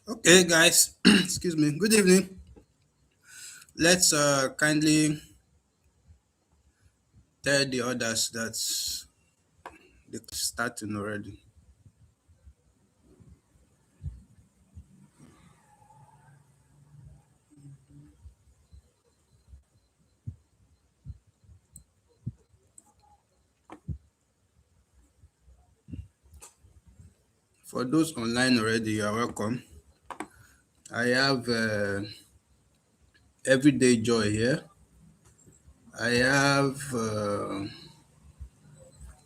Okay, guys, excuse me. Good evening. Let's kindly tell the others that they're starting already. For those online already, you are welcome. I have Everyday Joy here. I have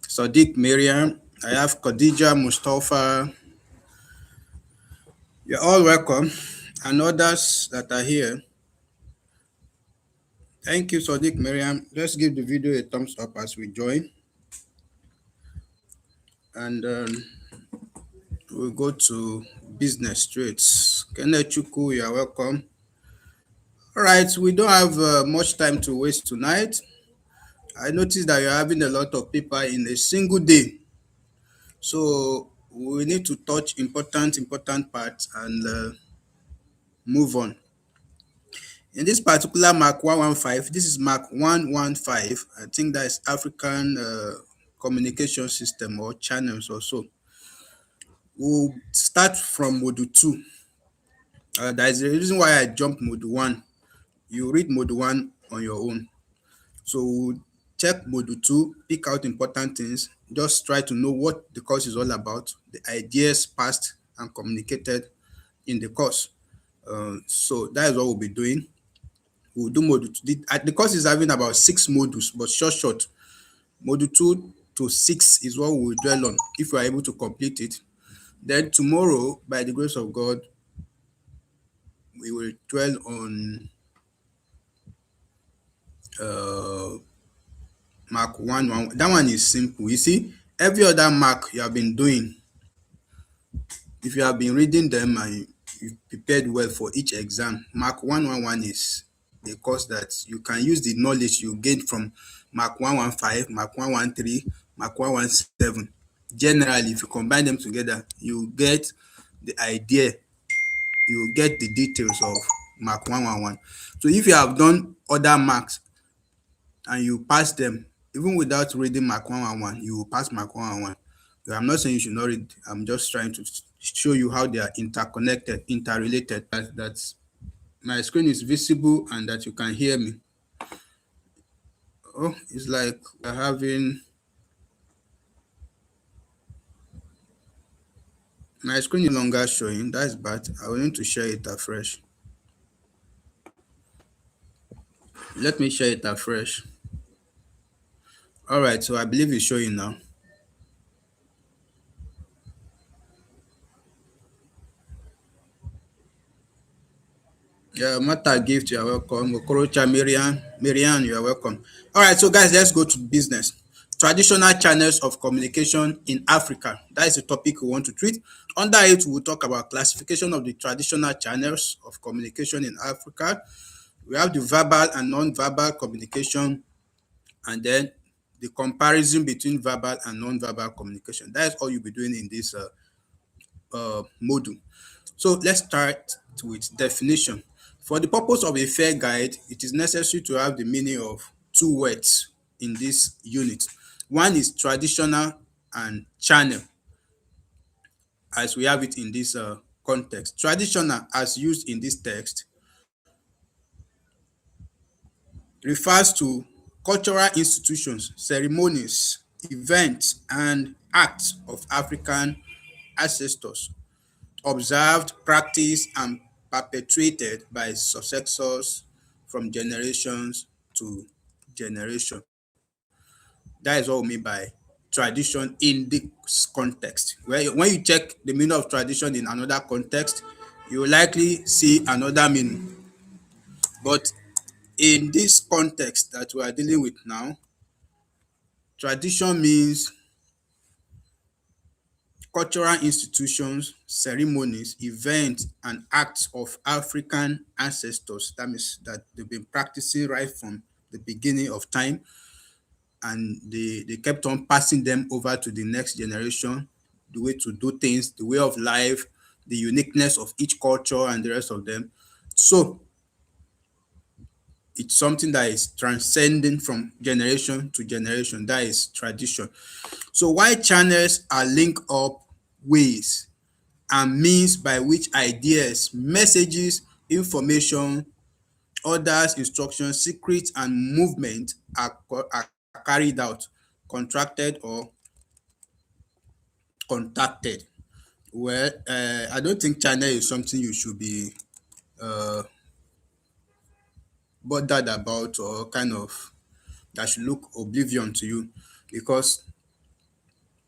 Sadiq Miriam. I have Khadija Mustafa. You're all welcome. And others that are here. Thank you, Sadiq Miriam. Let's give the video a thumbs up as we join. And we'll go to business traits. Kenneth Chuku, you're welcome. All right, we don't have much time to waste tonight. I noticed that you're having a lot of people in a single day. So we need to touch important parts and move on. In this particular Mark 115, this is Mark 115. I think that is African communication system or channels or so. We'll start from module 2. That is the reason why I jumped module 1. You read module 1 on your own. So we'll check module 2, pick out important things, just try to know what the course is all about, the ideas passed and communicated in the course. So that is what we'll be doing. We'll do module 2. The course is having about 6 modules, but short. Module 2 to 6 is what we'll dwell on if we are able to complete it. Then tomorrow, by the grace of God, we will dwell on uh, Mark 1. That one is simple. You see, every other mark you have been doing, if you have been reading them and you prepared well for each exam, Mark 111 is a course that you can use the knowledge you gained from Mark 115, Mark 113, Mark 117. Generally, if you combine them together, you get the idea, you get the details of Mark 111. So if you have done other marks and you pass them, even without reading Mark 111, you will pass Mark 111. I'm not saying you should not read, I'm just trying to show you how they are interconnected, interrelated, that my screen is visible and that you can hear me. Oh, it's like we're having my screen is no longer showing. That's bad. I will need to share it afresh. Let me share it afresh. All right, so I believe it's showing now. Yeah, Mata Gift, you're welcome. Okorocha Miriam, you're welcome. All right, so guys, let's go to business. Traditional channels of communication in Africa. That is the topic we want to treat. Under it, we'll talk about classification of the traditional channels of communication in Africa. We have the verbal and non-verbal communication, and then the comparison between verbal and non-verbal communication. That is all you'll be doing in this module. So let's start with definition. For the purpose of a fair guide, it is necessary to have the meaning of two words in this unit. One is traditional and channel, as we have it in this context. Traditional, as used in this text, refers to cultural institutions, ceremonies, events, and acts of African ancestors observed, practiced, and perpetuated by successors from generations to generation. That is what we mean by tradition in this context. When you check the meaning of tradition in another context, you will likely see another meaning. But in this context that we are dealing with now, tradition means cultural institutions, ceremonies, events, and acts of African ancestors. That means that they've been practicing right from the beginning of time, and they kept on passing them over to the next generation, the way to do things, the way of life, the uniqueness of each culture and the rest of them. So it's something that is transcending from generation to generation. That is tradition. So wide channels are link up ways and means by which ideas, messages, information, orders, instructions, secrets, and movement are carried out, contracted or contacted. Well, I don't think channel is something you should be uh, bothered about or kind of that should look oblivion to you, because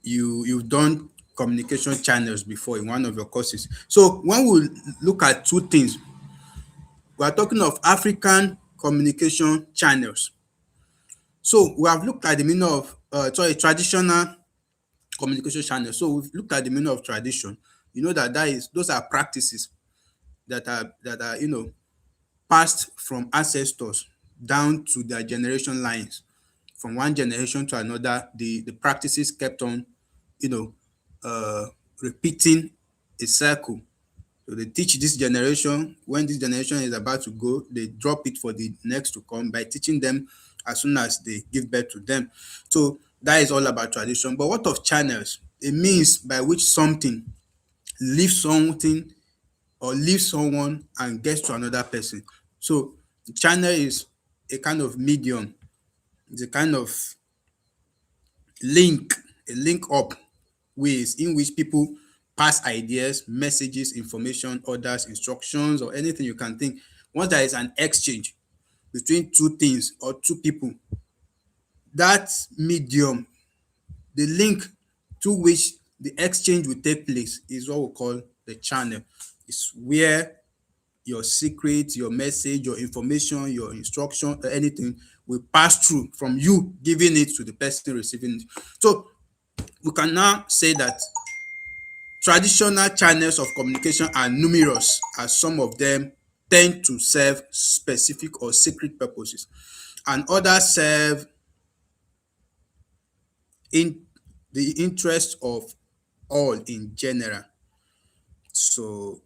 you've done communication channels before in one of your courses. So when we look at two things, we are talking of African communication channels. So we have looked at the meaning of traditional communication channels. So we've looked at the meaning of tradition. You know that those are practices that are passed from ancestors down to their generation lines. From one generation to another, the practices kept on, you know, uh, repeating a cycle. So they teach this generation. When this generation is about to go, they drop it for the next to come by teaching them as soon as they give birth to them. So that is all about tradition. But what of channels? It means by which something leaves something or leaves someone and gets to another person. So channel is a kind of medium. It's a kind of link, a link up ways in which people pass ideas, messages, information, orders, instructions, or anything you can think. Once there is an exchange between two things or two people, that medium, the link to which the exchange will take place, is what we call the channel. It's where your secret, your message, your information, your instruction, or anything will pass through from you giving it to the person receiving it. So we can now say that traditional channels of communication are numerous, as some of them tend to serve specific or secret purposes, and others serve in the interest of all in general. So,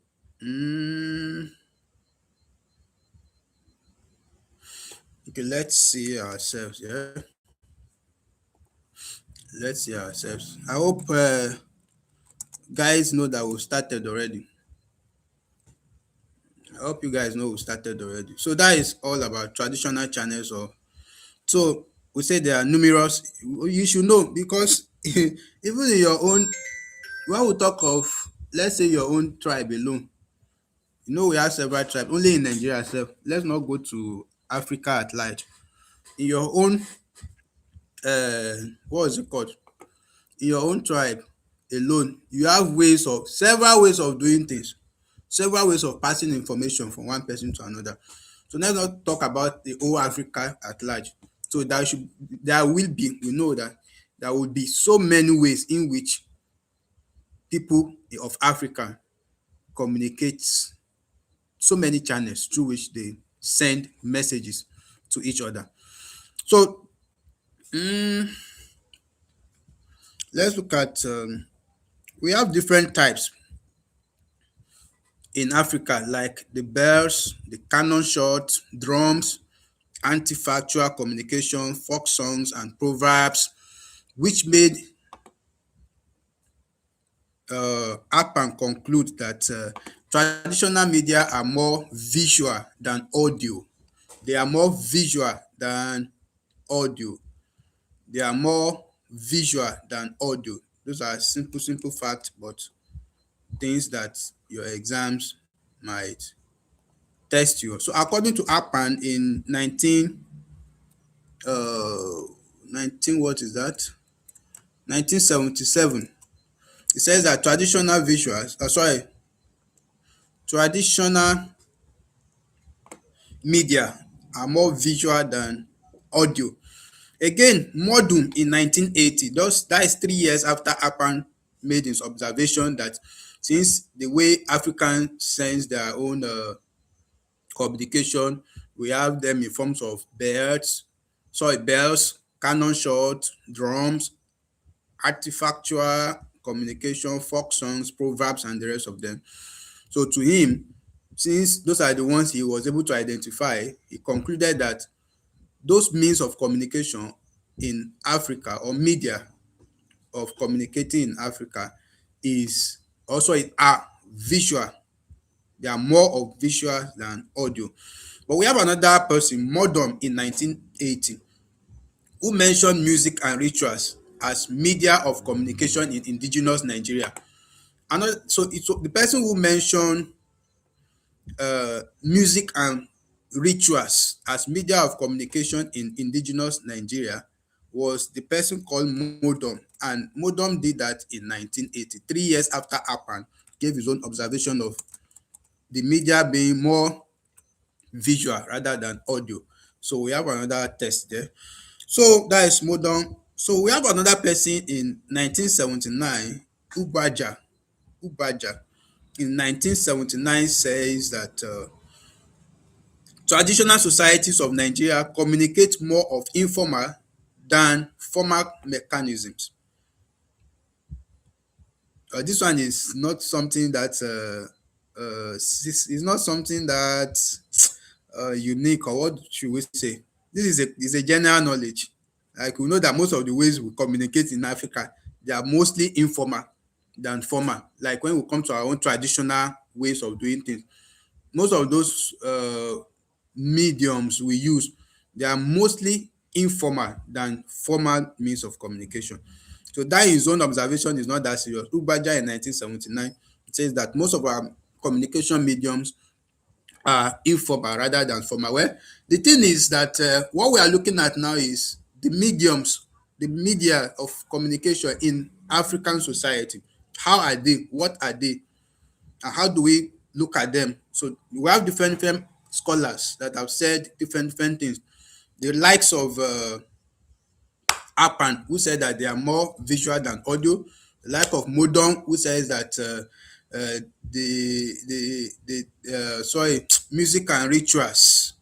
okay, let's see ourselves. Yeah, let's see ourselves. I hope guys know that we started already. I hope you guys know we started already. So that is all about traditional channels. Or so we say there are numerous. You should know, because even in your own, when we talk of, let's say, your own tribe alone, we have several tribes only in Nigeria itself. Let's not go to Africa at large. In your own what is it called? In your own tribe alone, you have several ways of doing things, several ways of passing information from one person to another. So let's not talk about the whole Africa at large. So there will be, we know that there will be so many ways in which people of Africa communicate, so many channels through which they send messages to each other. So let's look at we have different types in Africa, like the bells, the cannon shots, drums, anti-factual communication, folk songs, and proverbs, which made Apan conclude that traditional media are more visual than audio. They are more visual than audio. They are more visual than audio. Those are simple facts, but things that your exams might test you. So according to Apan in 19 what is that? 1977, it says that traditional media are more visual than audio. Again, Modun in 1980, that is 3 years after Apan made his observation that since the way Africans sense their own communication, we have them in forms of bells, cannon shots, drums, artifactual communication, folk songs, proverbs, and the rest of them. So to him, since those are the ones he was able to identify, he concluded that those means of communication in Africa, or media of communicating in Africa, is also are visual. They are more of visual than audio. But we have another person, Modom, in 1980, who mentioned music and rituals as media of communication in indigenous Nigeria. So it's the person who mentioned music and rituals as media of communication in indigenous Nigeria was the person called Modom. And Modom did that in 1980, 3 years after Apan gave his own observation of the media being more visual rather than audio. So we have another test there. So that is Modom. So we have another person in 1979, Ubaja. Ubaja in 1979 says that traditional societies of Nigeria communicate more of informal than formal mechanisms. This one is not something that is not something that unique, or what should we say? This is a general knowledge. Like, we know that most of the ways we communicate in Africa, they are mostly informal than formal. Like when we come to our own traditional ways of doing things, most of those mediums we use, they are mostly informal than formal means of communication. So that his own observation is not that serious. Ubaja in 1979 says that most of our communication mediums are informal rather than formal. Well, the thing is that what we are looking at now is the mediums, the media of communication in African society. How are they? What are they? And how do we look at them? So we have different scholars that have said different things. The likes of Apan, who said that they are more visual than audio. The like of Modon, who says that music and rituals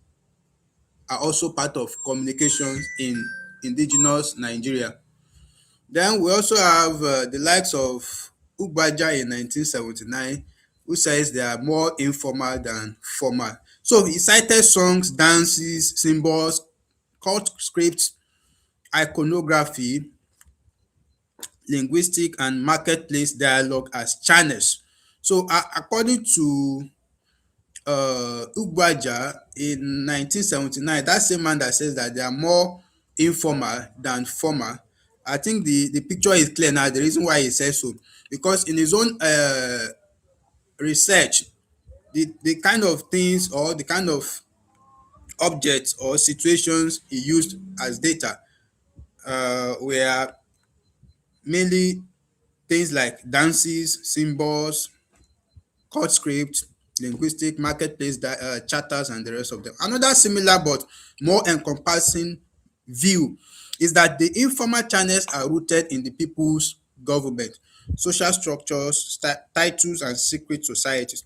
are also part of communication in indigenous Nigeria. Then we also have the likes of Ugbaja in 1979, who says they are more informal than formal. So he cited songs, dances, symbols, cult scripts, iconography, linguistic, and marketplace dialogue as channels. So according to Ugbaja in 1979, that same man that says that they are more informal than formal, I think the picture is clear now. The reason why he says so, because in his own research, the kind of things or the kind of objects or situations he used as data were mainly things like dances, symbols, code script, linguistic, marketplace, chatters, and the rest of them. Another similar but more encompassing view is that the informal channels are rooted in the people's government, social structures, titles, and secret societies,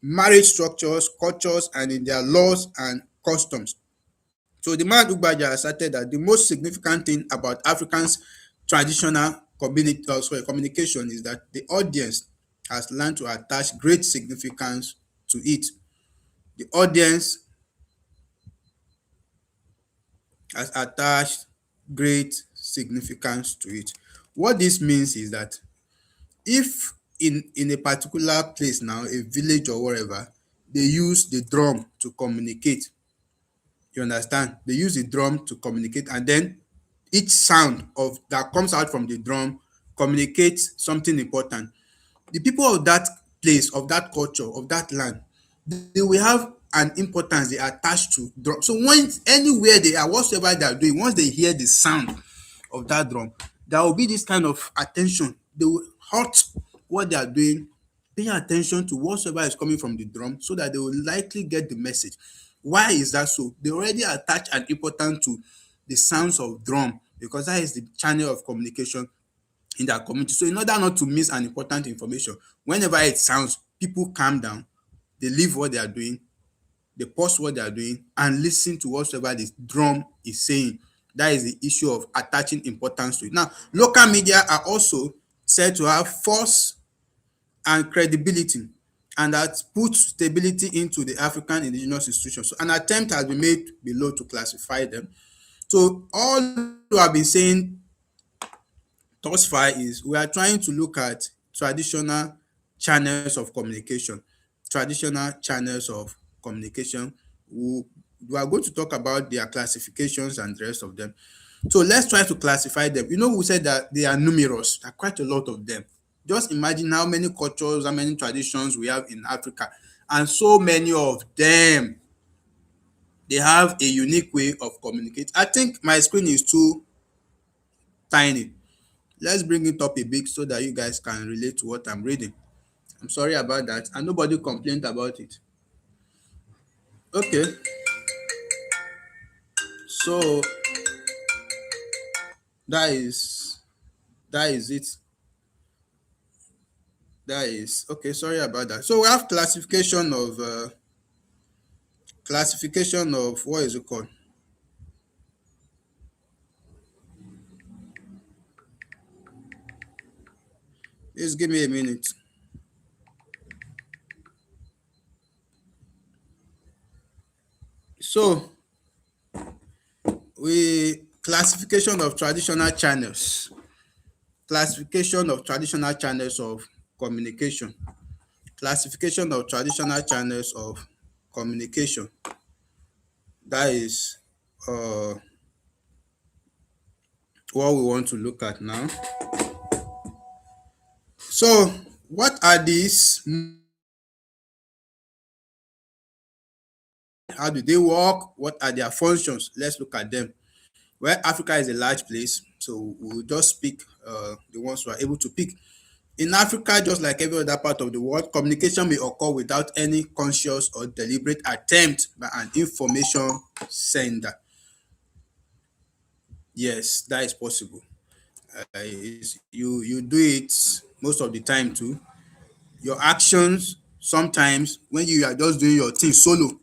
marriage structures, cultures, and in their laws and customs. So the man Ugbaja asserted that the most significant thing about Africans' traditional communication is that the audience has learned to attach great significance to it. The audience has attached great significance to it. What this means is that if in a particular place now, a village or whatever, they use the drum to communicate, you understand? They use the drum to communicate, and then each sound of that comes out from the drum communicates something important. The people of that place, of that culture, of that land, they will have an importance they attach to drum. So when anywhere they are, whatsoever they are doing, once they hear the sound of that drum, there will be this kind of attention. They will halt what they are doing, paying attention to whatsoever is coming from the drum, so that they will likely get the message. Why is that so? They already attach an importance to the sounds of drum, because that is the channel of communication in their community. So in order not to miss an important information, whenever it sounds, people calm down, they leave what they are doing, they pause what they are doing, and listen to whatsoever the drum is saying. That is the issue of attaching importance to it. Now, local media are also said to have force and credibility, and that puts stability into the African indigenous institutions. So an attempt has been made below to classify them. So all we have been saying thus far is we are trying to look at traditional channels of communication. Traditional channels of communication. We are going to talk about their classifications and the rest of them. So let's try to classify them. We said that they are numerous. There are quite a lot of them. Just imagine how many cultures, how many traditions we have in Africa, and so many of them, they have a unique way of communicating. I think my screen is too tiny. Let's bring it up a bit so that you guys can relate to what I'm reading. I'm sorry about that, and nobody complained about it. Okay, so that is that is it. That is okay. Sorry about that. So we have classification of what is it called? Just give me a minute. So we classification of traditional channels. Classification of traditional channels of communication. Classification of traditional channels of communication. That is uh, what we want to look at now. So, what are these? How do they work? What are their functions? Let's look at them. Well, Africa is a large place, so we'll just pick the ones who are able to pick. In Africa, just like every other part of the world, communication may occur without any conscious or deliberate attempt by an information sender. Yes, that is possible. You do it most of the time too. Your actions sometimes when you are just doing your thing solo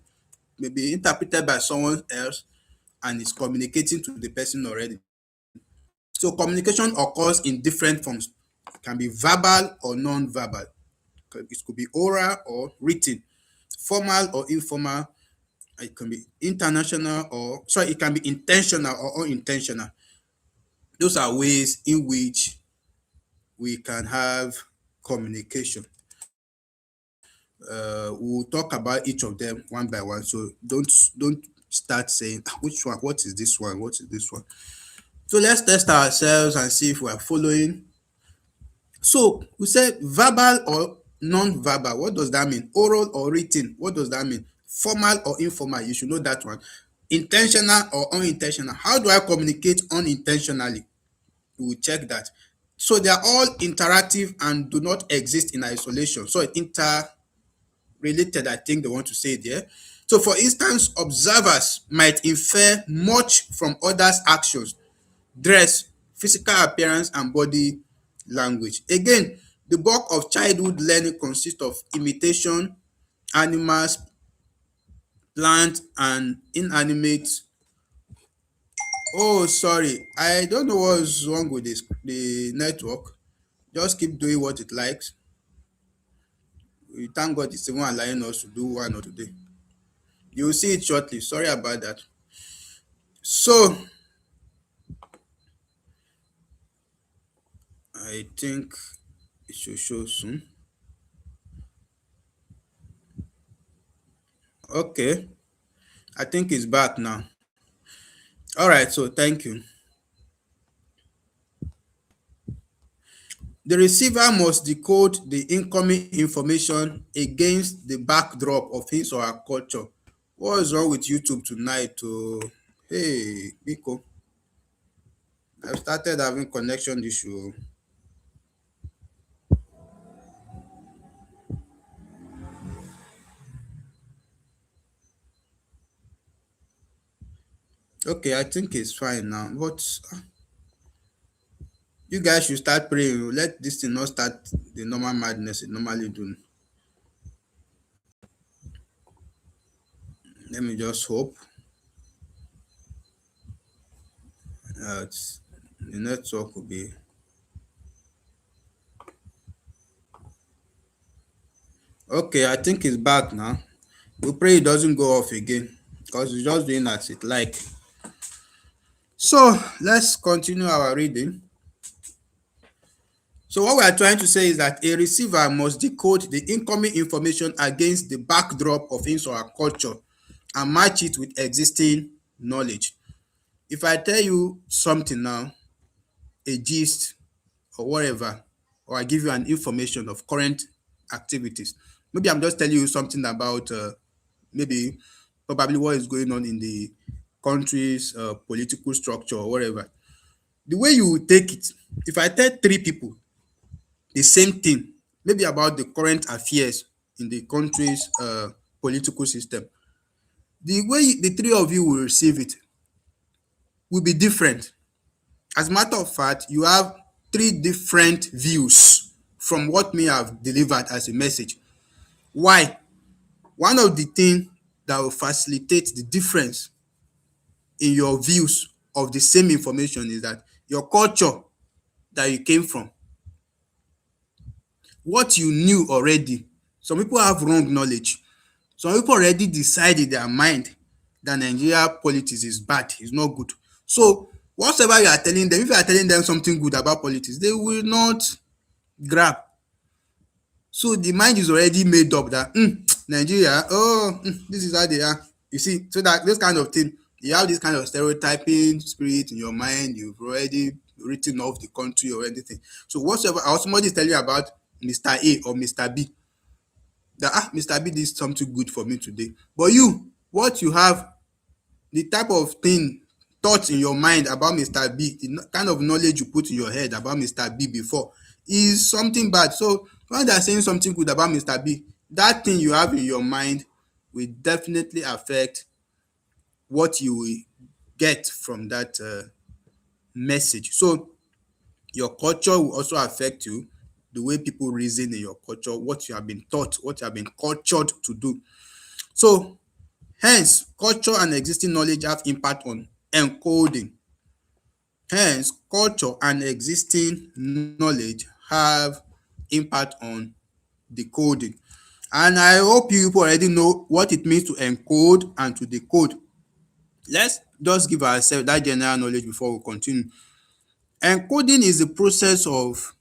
may be interpreted by someone else and is communicating to the person already. So communication occurs in different forms. It can be verbal or non-verbal. It could be oral or written, formal or informal. It can be international or sorry, it can be intentional or unintentional. Those are ways in which we can have communication. We'll talk about each of them one by one. So don't start saying which one, what is this one, what is this one. So let's test ourselves and see if we are following. So we said verbal or non-verbal. What does that mean? Oral or written. What does that mean? Formal or informal. You should know that one. Intentional or unintentional. How do I communicate unintentionally? We will check that. So they are all interactive and do not exist in isolation. So interrelated, I think they want to say there. So for instance, observers might infer much from others' actions, dress, physical appearance, and body language. Again, the bulk of childhood learning consists of imitation, animals, plants, and inanimate. Oh, sorry. I don't know what's wrong with the network. Just keep doing what it likes. We thank God it's even allowing us to do one or today. You will see it shortly. Sorry about that. So, I think it should show soon. Okay. I think it's back now. All right. So, thank you. The receiver must decode the incoming information against the backdrop of his or her culture. What is wrong with YouTube tonight? Oh, hey, Biko. I've started having connection issue. Okay, I think it's fine now. But you guys should start praying. Let this thing not start the normal madness it normally do. Let me just hope that the network will be. Okay, I think it's back now. We pray it doesn't go off again because it's just doing as it like. So let's continue our reading. So what we are trying to say is that a receiver must decode the incoming information against the backdrop of his or her culture and match it with existing knowledge. If I tell you something now, a gist or whatever, or I give you an information of current activities, maybe I'm just telling you something about maybe probably what is going on in the country's political structure or whatever. The way you will take it, if I tell three people the same thing, maybe about the current affairs in the country's political system, the way the three of you will receive it will be different. As a matter of fact, you have three different views from what me have delivered as a message. Why? One of the things that will facilitate the difference in your views of the same information is that your culture that you came from, what you knew already. Some people have wrong knowledge. Some people already decide in their mind that Nigeria politics is bad, is not good. So whatever you are telling them, if you are telling them something good about politics, they will not grab. So the mind is already made up that Nigeria, this is how they are. You see, so that this kind of thing, you have this kind of stereotyping spirit in your mind. You've already written off the country or anything. So whatsoever, or somebody is telling you about Mr. A or Mr. B, that Mr. B did something good for me today. But you, what you have, the type of thing, thoughts in your mind about Mr. B, the kind of knowledge you put in your head about Mr. B before is something bad. So when they are saying something good about Mr. B, that thing you have in your mind will definitely affect what you will get from that message. So your culture will also affect you, the way people reason in your culture, what you have been taught, what you have been cultured to do. So hence, culture and existing knowledge have impact on encoding. Hence, culture and existing knowledge have impact on decoding. And I hope you people already know what it means to encode and to decode. Let's just give ourselves that general knowledge before we continue. Encoding is the process of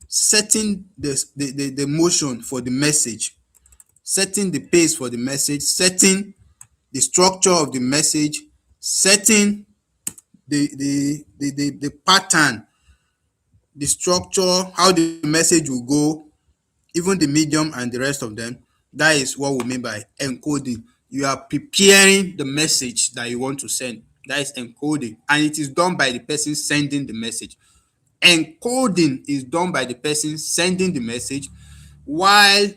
setting the motion for the message, setting the pace for the message, setting the structure of the message, setting the pattern, the structure, how the message will go, even the medium and the rest of them. That is what we mean by encoding. You are preparing the message that you want to send. That is encoding, and it is done by the person sending the message. Encoding is done by the person sending the message, while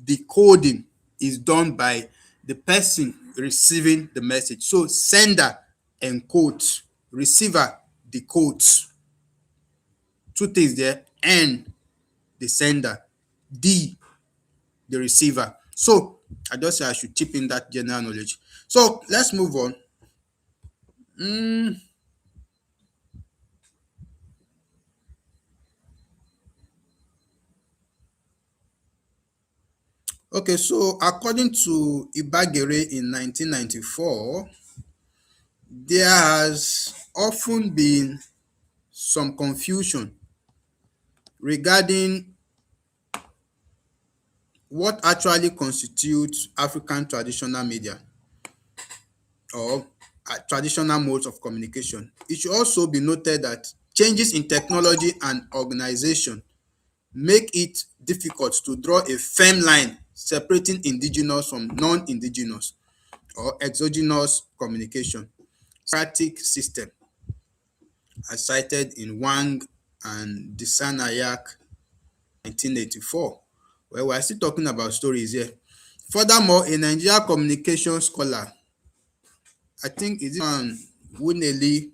decoding is done by the person receiving the message. So sender encodes, receiver decodes. Two things there: N, the sender; D, the receiver. So I just say I should chip in that general knowledge. So let's move on. Okay, so according to Ibagere in 1994, there has often been some confusion regarding what actually constitutes African traditional media or traditional modes of communication. It should also be noted that changes in technology and organization make it difficult to draw a firm line separating indigenous from non-indigenous or exogenous communication. Democratic system, as cited in Wang and Disanayak 1984. Well, we're still talking about stories here. Furthermore, a Nigerian communication scholar, I think it's Wuneli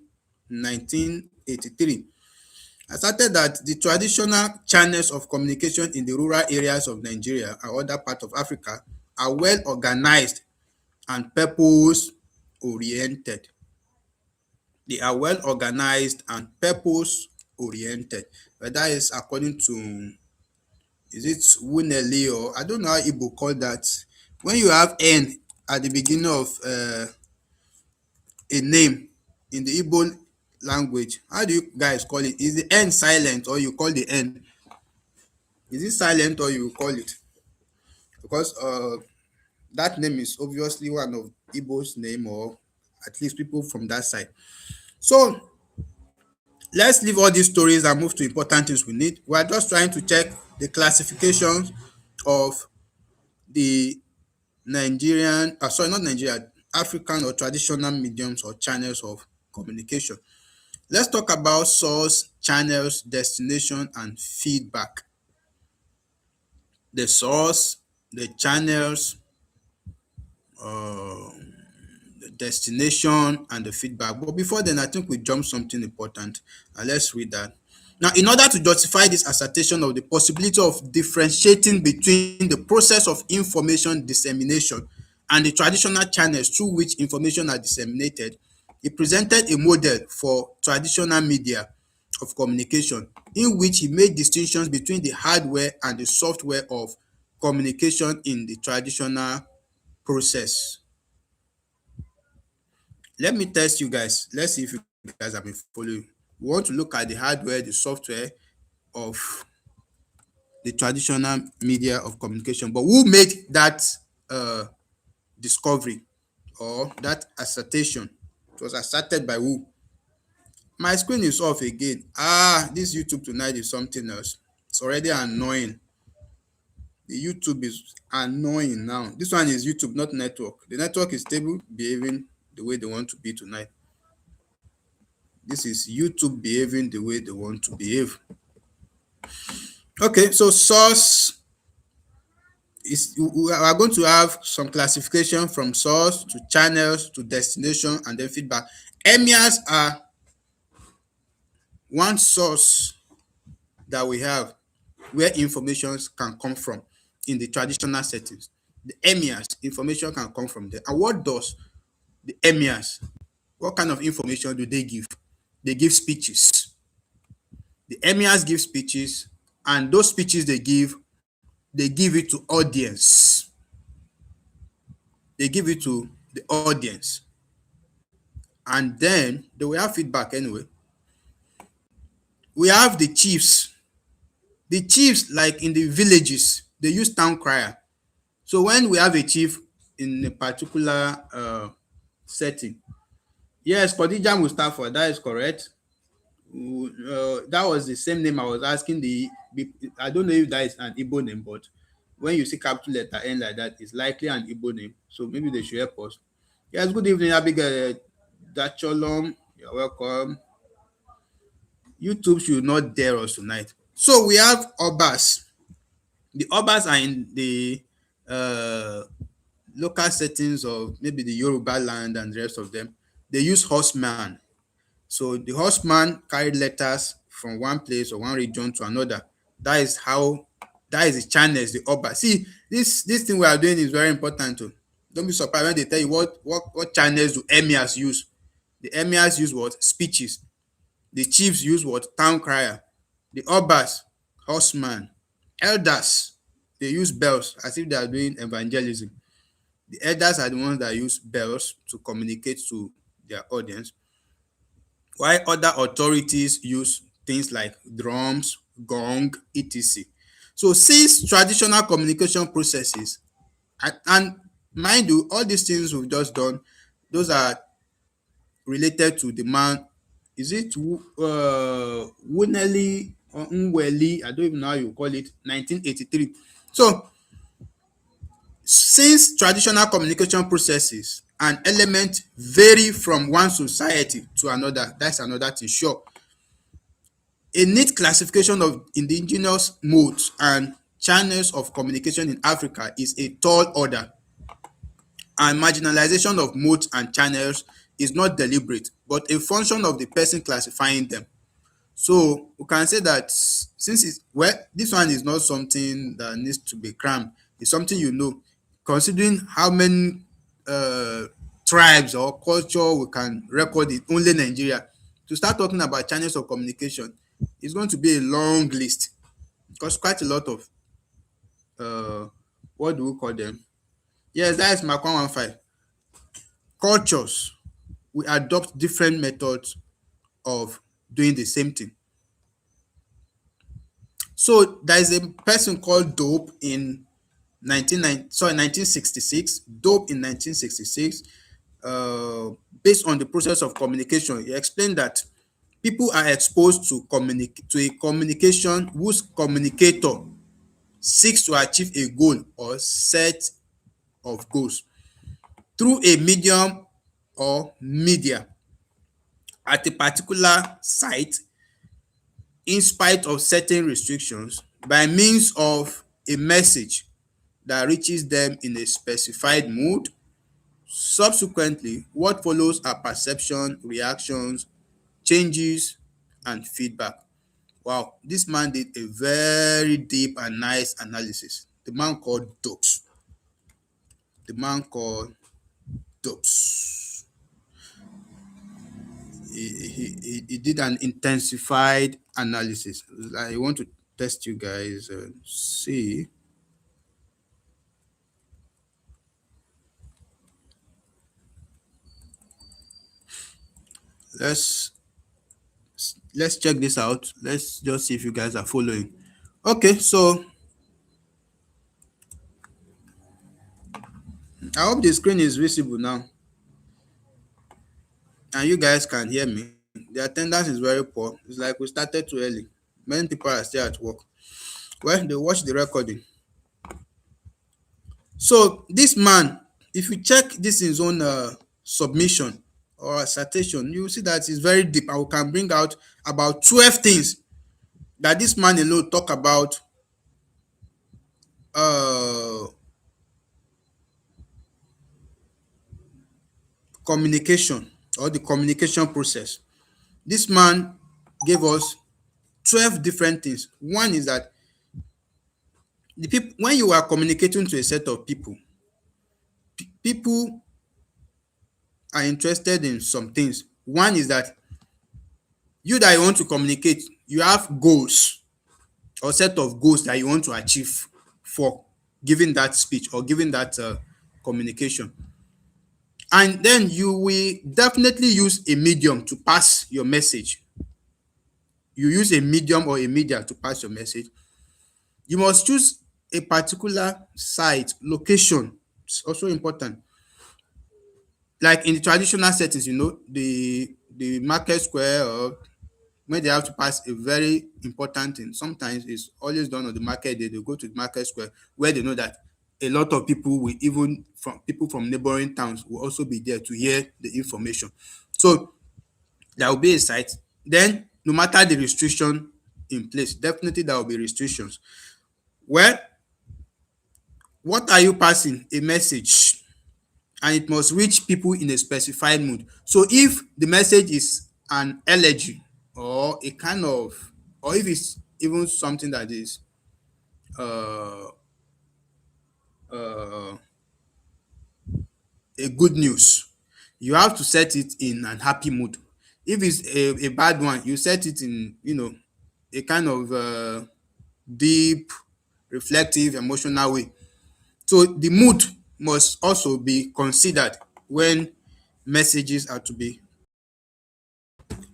1983, asserted that the traditional channels of communication in the rural areas of Nigeria and other parts of Africa are well organized and purpose oriented. They are well organized and purpose oriented. But that is according to Is it Wuneli, or I don't know how Igbo call that. When you have N at the beginning of a name in the Igbo language, how do you guys call it? Is the N silent, or you call the N? Is it silent, or you call it? Because that name is obviously one of Igbo's name, or at least people from that side. So let's leave all these stories and move to important things we need. We are just trying to check the classifications of the Nigerian, sorry, not Nigeria, African or traditional mediums or channels of communication. Let's talk about source, channels, destination, and feedback. The source, the channels, uh, the destination, and the feedback. But before then, I think we jump something important. Let's read that. Now, in order to justify this assertion of the possibility of differentiating between the process of information dissemination and the traditional channels through which information are disseminated, he presented a model for traditional media of communication in which he made distinctions between the hardware and the software of communication in the traditional process. Let me test you guys. Let's see if you guys have been following. We want to look at the hardware, the software of the traditional media of communication. But who made that uh, discovery or that assertion? It was asserted by who? My screen is off again. This YouTube tonight is something else. It's already annoying. The YouTube is annoying now. This one is YouTube, not network. The network is stable, behaving the way they want to be tonight. This is YouTube behaving the way they want to behave. Okay, so source is, we are going to have some classification from source to channels to destination and then feedback. Emirs are one source that we have where information can come from in the traditional settings. The emirs, information can come from there. And what does the emirs, what kind of information do they give? They give speeches. The emirs give speeches, and those speeches they give it to audience. They give it to the audience. And then they will have feedback anyway. We have the chiefs. The chiefs, like in the villages, they use town crier. So when we have a chief in a particular setting, yes, Khadija Mustafa, that is correct. That was the same name I was asking. I don't know if that is an Igbo name, but when you see capital letter N like that, it's likely an Igbo name. So maybe they should help us. Yes, good evening, Abigail Dacholom. You're welcome. YouTube should not dare us tonight. So we have Obas. The Obas are in the local settings of maybe the Yoruba land and the rest of them. They use horseman. So the horseman carried letters from one place or one region to another. That is the channels, the Oba. See, this thing we are doing is very important too. Don't be surprised when they tell you what channels do emirs use. The emirs use what? Speeches. The chiefs use what? Town crier. The Obas, horseman. Elders, they use bells as if they are doing evangelism. The elders are the ones that use bells to communicate to their audience, while other authorities use things like drums, gong, etc. So since traditional communication processes, and mind you, all these things we've just done, those are related to the man, is it Wuneli or Nweli, I don't even know how you call it, 1983. So since traditional communication processes and elements vary from one society to another, that's another thing, sure. A neat classification of indigenous modes and channels of communication in Africa is a tall order, and marginalization of modes and channels is not deliberate, but a function of the person classifying them. So we can say that since this one is not something that needs to be crammed, it's something you know. Considering how many tribes or culture we can record in only Nigeria, to start talking about channels of communication, it's going to be a long list because quite a lot of uh what do we call them? Yes, that is Mark 115. Cultures we adopt different methods of doing the same thing. So there is a person called Dope in 1966. Dope in 1966, uh, based on the process of communication, he explained that people are exposed to a communication whose communicator seeks to achieve a goal or set of goals through a medium or media at a particular site in spite of certain restrictions by means of a message that reaches them in a specified mood. Subsequently, what follows are perception, reactions, changes, and feedback. Wow, this man did a very deep and nice analysis. The man called Dopes. The man called Dopes. He did an intensified analysis. I want to test you guys and see. Let's let's check this out. Let's just see if you guys are following. Okay, so I hope the screen is visible now and you guys can hear me. The attendance is very poor. It's like we started too early. Many people are still at work. Well, they watch the recording. So this man, if you check this in his own submission or citation, you will see that it's very deep. I can bring out about 12 things that this man alone talk about uh, communication or the communication process. This man gave us 12 different things. One is that the people, when you are communicating to a set of people, people are interested in some things. One is that you that you want to communicate, you have goals or set of goals that you want to achieve for giving that speech or giving that communication. And then you will definitely use a medium to pass your message. You use a medium or a media to pass your message. You must choose a particular site, location. It's also important. Like in the traditional settings, the market square, or when they have to pass a very important thing, sometimes it's always done on the market day. They go to the market square where they know that a lot of people will, even from people from neighboring towns, will also be there to hear the information. So there will be a site. Then no matter the restriction in place, definitely there will be restrictions. Well, what are you passing? A message, and it must reach people in a specified mood. So if the message is an elegy or a kind of, or if it's even something that is uh, uh, a good news, you have to set it in an happy mood. If it's a bad one, you set it in, a kind of deep, reflective, emotional way. So the mood must also be considered when messages are to be.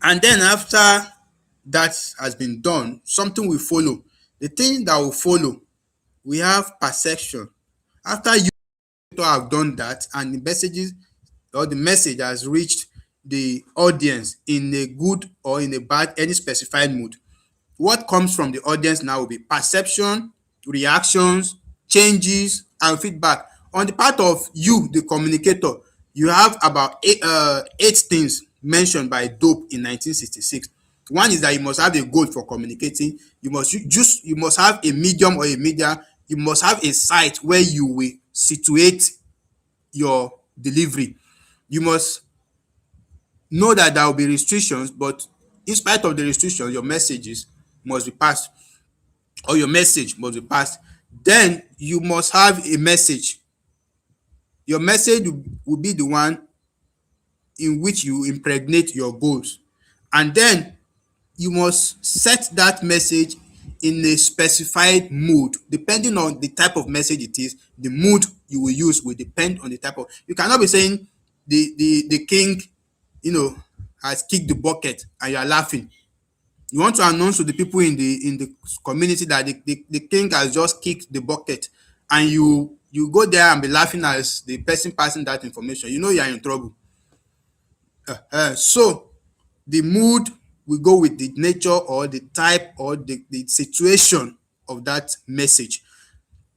And then after that has been done, something will follow. The thing that will follow, we have perception. After you have done that and the messages or the message has reached the audience in a good or in a bad, any specified mood, what comes from the audience now will be perception, reactions, changes, and feedback. On the part of you, the communicator, you have about eight things mentioned by Dope in 1966. One is that you must have a goal for communicating. You must have a medium or a media. You must have a site where you will situate your delivery. You must know that there will be restrictions, but in spite of the restrictions, your messages must be passed, or your message must be passed. Then you must have a message. Your message will be the one in which you impregnate your goals. And then you must set that message in a specified mood. Depending on the type of message it is, the mood you will use will depend on the type of. You cannot be saying the king, has kicked the bucket and you are laughing. You want to announce to the people in the community that the king has just kicked the bucket, and you go there and be laughing as the person passing that information. You know you are in trouble. So the mood will go with the nature or the type or the situation of that message.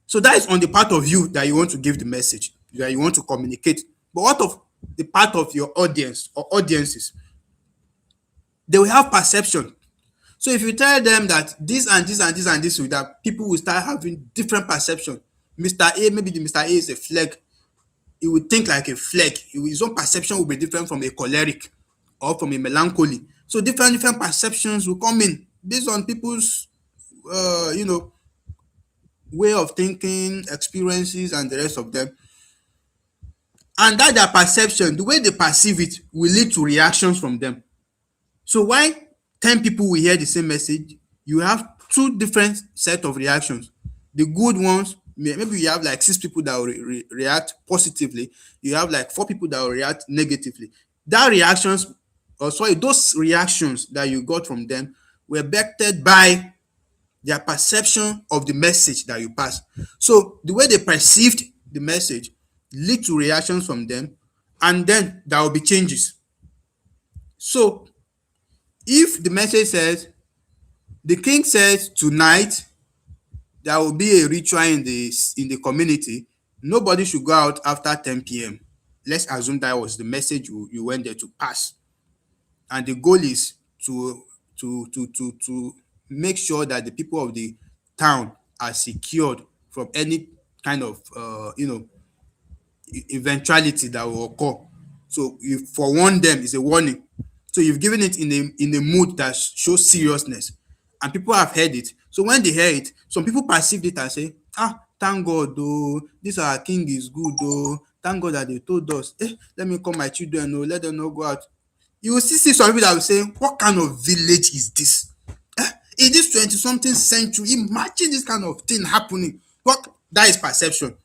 So that is on the part of you that you want to give the message, that you want to communicate. But what of the part of your audience or audiences? They will have perception. So if you tell them that this and this and this and this, that people will start having different perception. Mr. A, maybe the Mr. A is a flag. He will think like a flag. His own perception will be different from a choleric or from a melancholy. So different perceptions will come in based on people's way of thinking, experiences, and the rest of them. And that their perception, the way they perceive it, will lead to reactions from them. So why 10 people will hear the same message, you have two different set of reactions. The good ones, maybe you have like 6 people that will react positively. You have like 4 people that will react negatively. That reactions, or sorry, those reactions that you got from them were vectored by their perception of the message that you pass. So the way they perceived the message lead to reactions from them, and then there will be changes. So if the message says, the king says tonight there will be a ritual in the community, nobody should go out after 10 p.m. Let's assume that was the message you went there to pass. And the goal is to make sure that the people of the town are secured from any kind of eventuality that will occur. So you forewarn them, is a warning. So you've given it in a mood that shows seriousness, and people have heard it. So when they hear it, some people perceived it and say, thank God though, this our king is good though. Thank God that they told us, let me call my children, let them not go out. You will still see some people that will say, what kind of village is this? In this 20 something century, imagine this kind of thing happening. What? That is perception.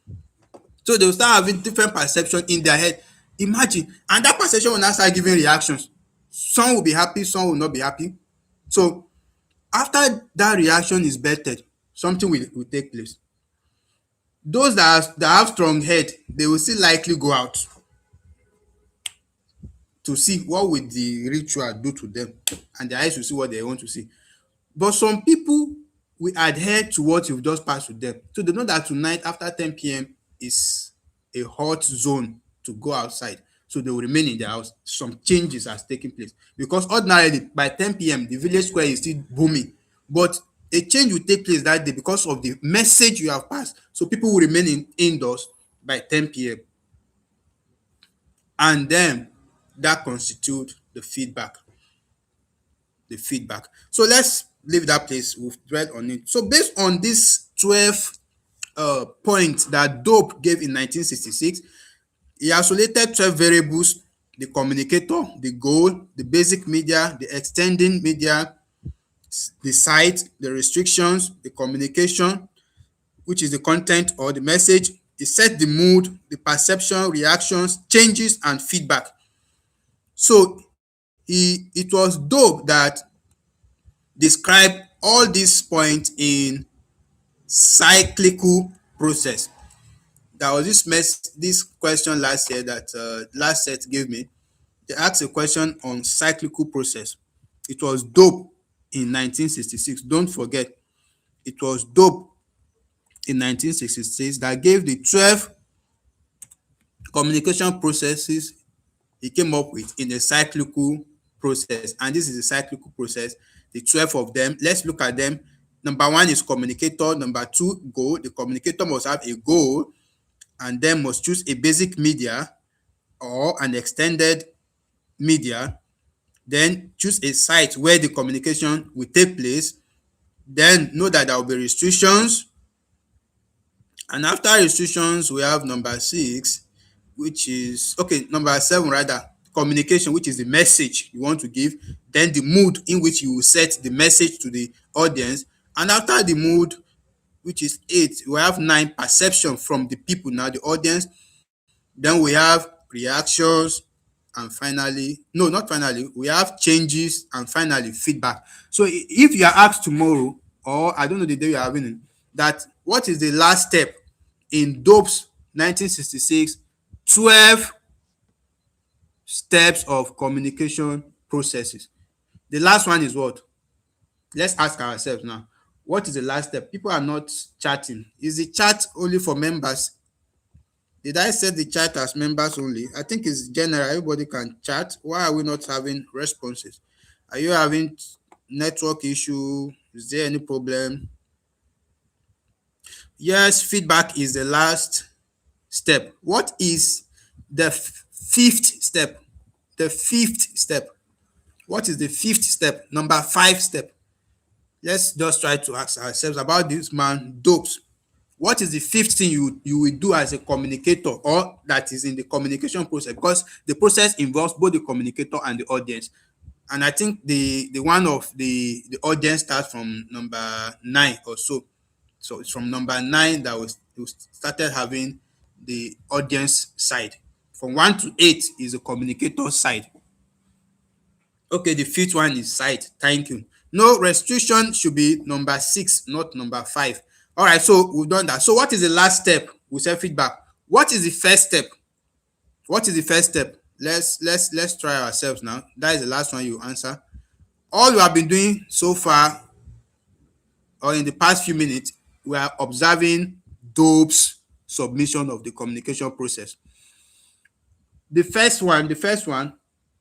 So they will start having different perception in their head. Imagine, and that perception will now start giving reactions. Some will be happy, some will not be happy. So after that reaction is bettered, something will take place. Those that have strong head, they will still likely go out to see what will the ritual do to them, and their eyes will see what they want to see. But some people will adhere to what you've just passed with them. So they know that tonight after 10 p.m. is a hot zone to go outside. So they will remain in their house. Some changes has taken place. Because ordinarily by 10 p.m. the village square is still booming. But a change will take place that day because of the message you have passed. So people will remain indoors by 10 p.m. And then that constitutes the feedback. So let's leave that place. We've read on it. So based on this 12 points that Dope gave in 1966, he isolated 12 variables: the communicator, the goal, the basic media, the extending media, the site, the restrictions, the communication, which is the content or the message. He set the mood, the perception, reactions, changes, and feedback. So it was Dope that described all these points in cyclical process. There was this question last year that last set gave me. They asked a question on cyclical process. It was Dope in 1966. Don't forget, it was Dope in 1966 that gave the 12 communication processes he came up with in a cyclical process. And this is a cyclical process, the 12 of them. Let's look at them. Number 1 is communicator. Number 2, goal. The communicator must have a goal and then must choose a basic media or an extended media. Then choose a site where the communication will take place. Then know that there will be restrictions. And after restrictions, we have number 6, which is, number 7 rather, communication, which is the message you want to give. Then the mood in which you will set the message to the audience. And after the mood, which is 8, we have 9, perception from the people, now the audience. Then we have reactions, and finally, no, not finally, we have changes, and finally feedback. So if you are asked tomorrow, or I don't know the day you are having it, that what is the last step in Dope's 1966 12 steps of communication processes? The last one is what? Let's ask ourselves now. What is the last step? People are not chatting. Is the chat only for members? Did I set the chat as members only? I think it's general. Everybody can chat. Why are we not having responses? Are you having network issue? Is there any problem? Yes, feedback is the last step. What is the fifth step? The fifth step. What is the fifth step? Number 5 step. Let's just try to ask ourselves about this man, Dopes. What is the fifth thing you will do as a communicator, or that is in the communication process? Because the process involves both the communicator and the audience. And I think the one of the audience starts from number 9 or so. So it's from number 9 that we started having the audience side. From 1 to 8 is the communicator side. Okay, the fifth one is site. Thank you. No, restriction should be number 6, not number 5. All right, so we've done that. So what is the last step? We said feedback. What is the first step? What is the first step? Let's try ourselves now. That is the last one you answer. All you have been doing so far, or in the past few minutes, we are observing Dope's submission of the communication process. The first one,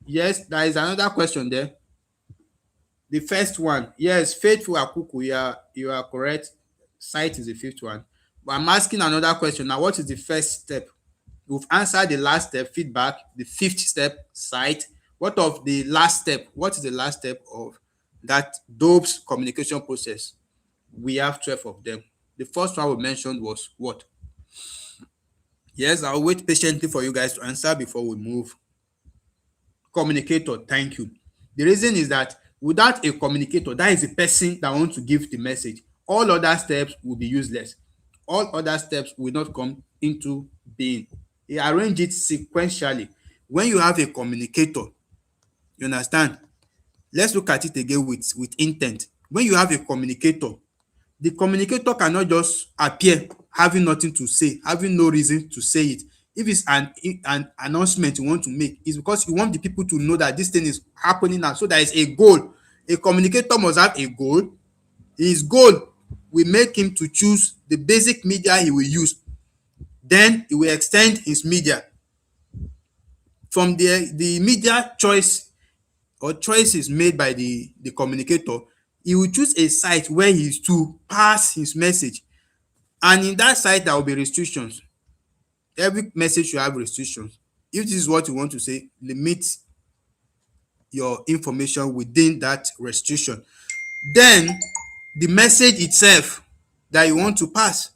yes, there is another question there. The first one, yes, Faithful Akuku, you are correct. Site is the fifth one. But I'm asking another question now. What is the first step? We've answered the last step, feedback. The fifth step, site. What of the last step? What is the last step of that Dope's communication process? We have 12 of them. The first one we mentioned was what? Yes, I'll wait patiently for you guys to answer before we move. Communicator, thank you. The reason is that without a communicator, that is the person that wants to give the message. All other steps will be useless. All other steps will not come into being. They arrange it sequentially. When you have a communicator, you understand? Let's look at it again with intent. When you have a communicator, the communicator cannot just appear having nothing to say, having no reason to say it. If it's an announcement you want to make, it's because you want the people to know that this thing is happening now. So there is a goal. A communicator must have a goal. His goal will make him to choose the basic media he will use. Then he will extend his media. From the media choice or choices made by the communicator, he will choose a site where he is to pass his message. And in that site, there will be restrictions. Every message should have restrictions. If this is what you want to say, limit your information within that restriction. Then the message itself that you want to pass.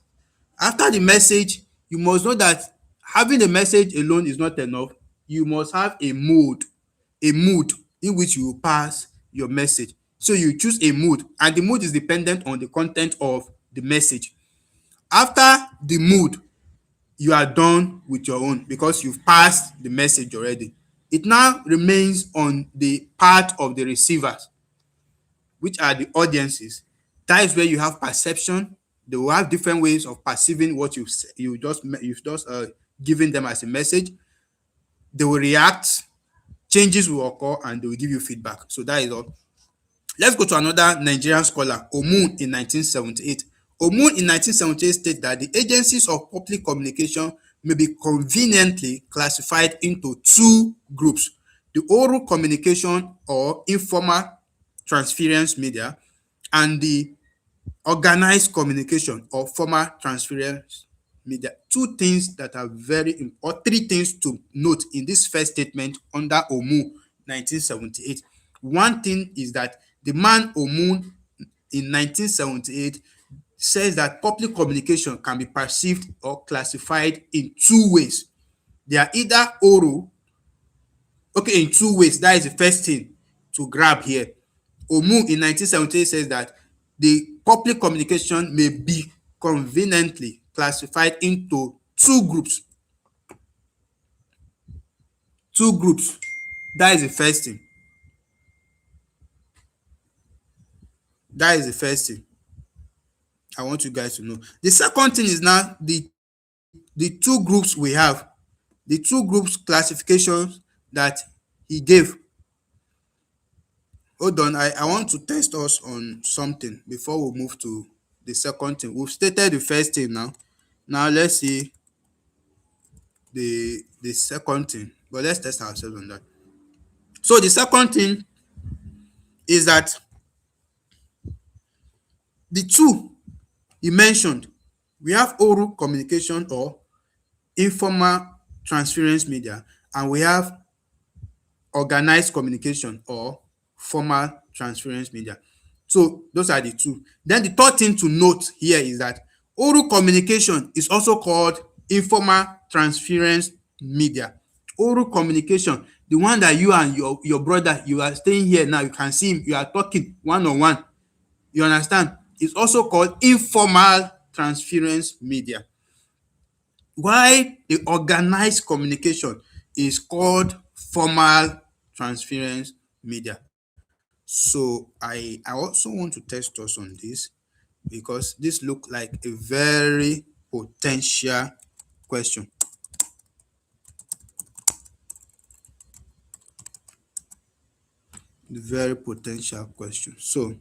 After the message, you must know that having a message alone is not enough. You must have a mood in which you will pass your message. So you choose a mood, and the mood is dependent on the content of the message. After the mood, you are done with your own because you've passed the message already. It now remains on the part of the receivers, which are the audiences. That is where you have perception. They will have different ways of perceiving what you've just given them as a message. They will react, changes will occur, and they will give you feedback. So that is all. Let's go to another Nigerian scholar, Omun, in 1978. Omun in 1978 states that the agencies of public communication may be conveniently classified into 2 groups: the oral communication or informal transference media, and the organized communication or formal transference media. 2 things that are very important, or 3 things to note in this first statement under Omun 1978. One thing is that the man Omun in 1978 says that public communication can be perceived or classified in 2 ways. They are either oral, okay, in 2 ways. That is the first thing to grab here. Omun in 1978 says that the public communication may be conveniently classified into two groups. Two groups. That is the first thing. That is the first thing I want you guys to know. The second thing is now the two groups we have, the two groups classifications that he gave. Hold on, I want to test us on something before we move to the second thing. We've stated the first thing now. Now let's see the second thing, but let's test ourselves on that. So the second thing is that the two he mentioned, we have oral communication or informal transference media, and we have organized communication or formal transference media. So those are the two. Then the third thing to note here is that oral communication is also called informal transference media. Oral communication, the one that you and your brother, you are staying here now, you can see him, you are talking one on one. You understand? It's also called informal transference media. Why the organized communication is called formal transference media. So I also want to test us on this because this look like a very potential question. Very potential question. So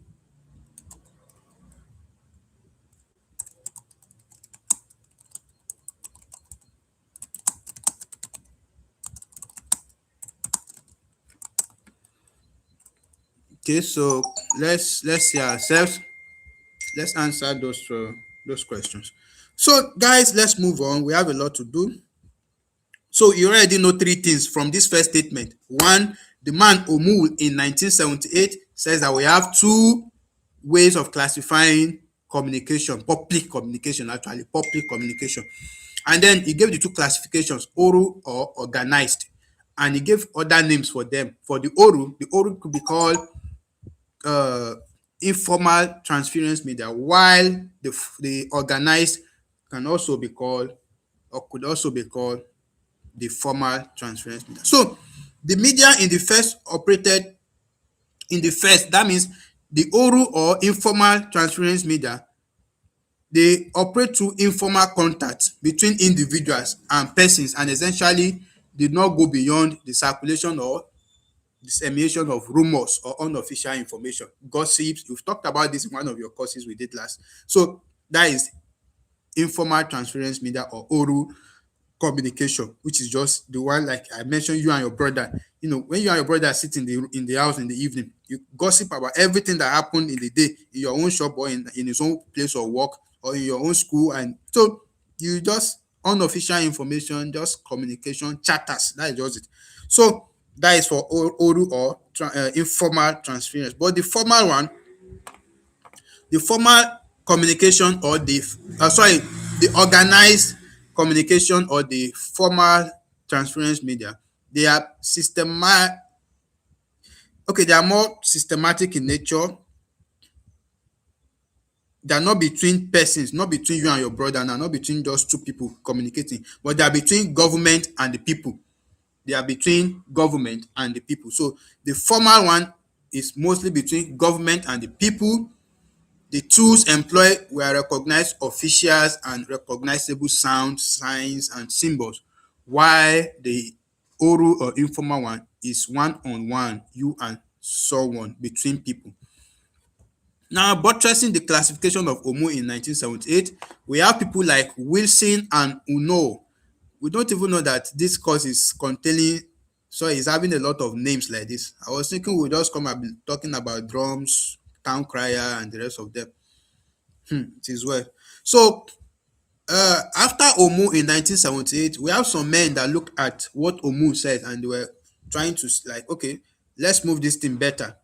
okay, so let's see ourselves. Let's answer those questions. So guys, let's move on. We have a lot to do. So you already know three things from this first statement. One, the man Omu in 1978 says that we have two ways of classifying communication, public communication, actually, public communication. And then he gave the two classifications, oral or organized. And he gave other names for them. For the oral could be called informal transference media, while the organized can also be called, or could also be called, the formal transference media. So the media in the first operated in the first, that means the oral or informal transference media, they operate through informal contact between individuals and persons, and essentially did not go beyond the circulation or dissemination of rumors or unofficial information, gossips. We've talked about this in one of your courses we did last. So that is informal transference media or oral communication, which is just the one like I mentioned, you and your brother. You know, when you and your brother sit in the house in the evening, you gossip about everything that happened in the day in your own shop or in his own place of work or in your own school, and so you just unofficial information, just communication, chatters. That is just it. So that is for oral or informal transference. But the formal one, the formal communication or the organized communication or the formal transference media, they are they are more systematic in nature. They are not between persons, not between you and your brother, and not between just two people communicating, but they are between government and the people. They are between government and the people. So the formal one is mostly between government and the people. The tools employed were recognized officials and recognizable sounds, signs, and symbols, while the oral or informal one is one-on-one, you and someone, between people. Now, buttressing the classification of Omu in 1978, we have people like Wilson and Uno. We don't even know that this course is containing, so it's having a lot of names like this. I was thinking we'll just come up talking about drums, town crier, and the rest of them. It is well. So after Omu in 1978, we have some men that looked at what Omu said and they were trying to okay, let's move this thing better.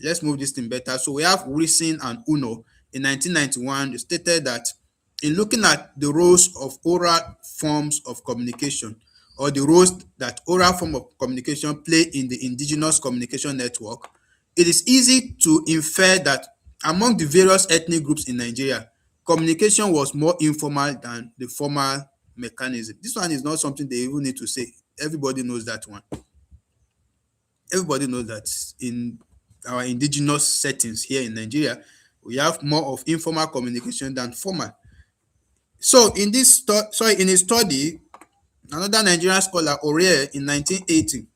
Let's move this thing better. So we have Wilson and Uno in 1991. They stated that in looking at the roles of oral forms of communication, or the roles that oral form of communication play in the indigenous communication network, it is easy to infer that Among the various ethnic groups in Nigeria, communication was more informal than the formal mechanism. This one is not something they even need to say. Everybody knows that one. Everybody knows that in our indigenous settings here in Nigeria, we have more of informal communication than formal. So in his study, another Nigerian scholar, Ore, in 1980,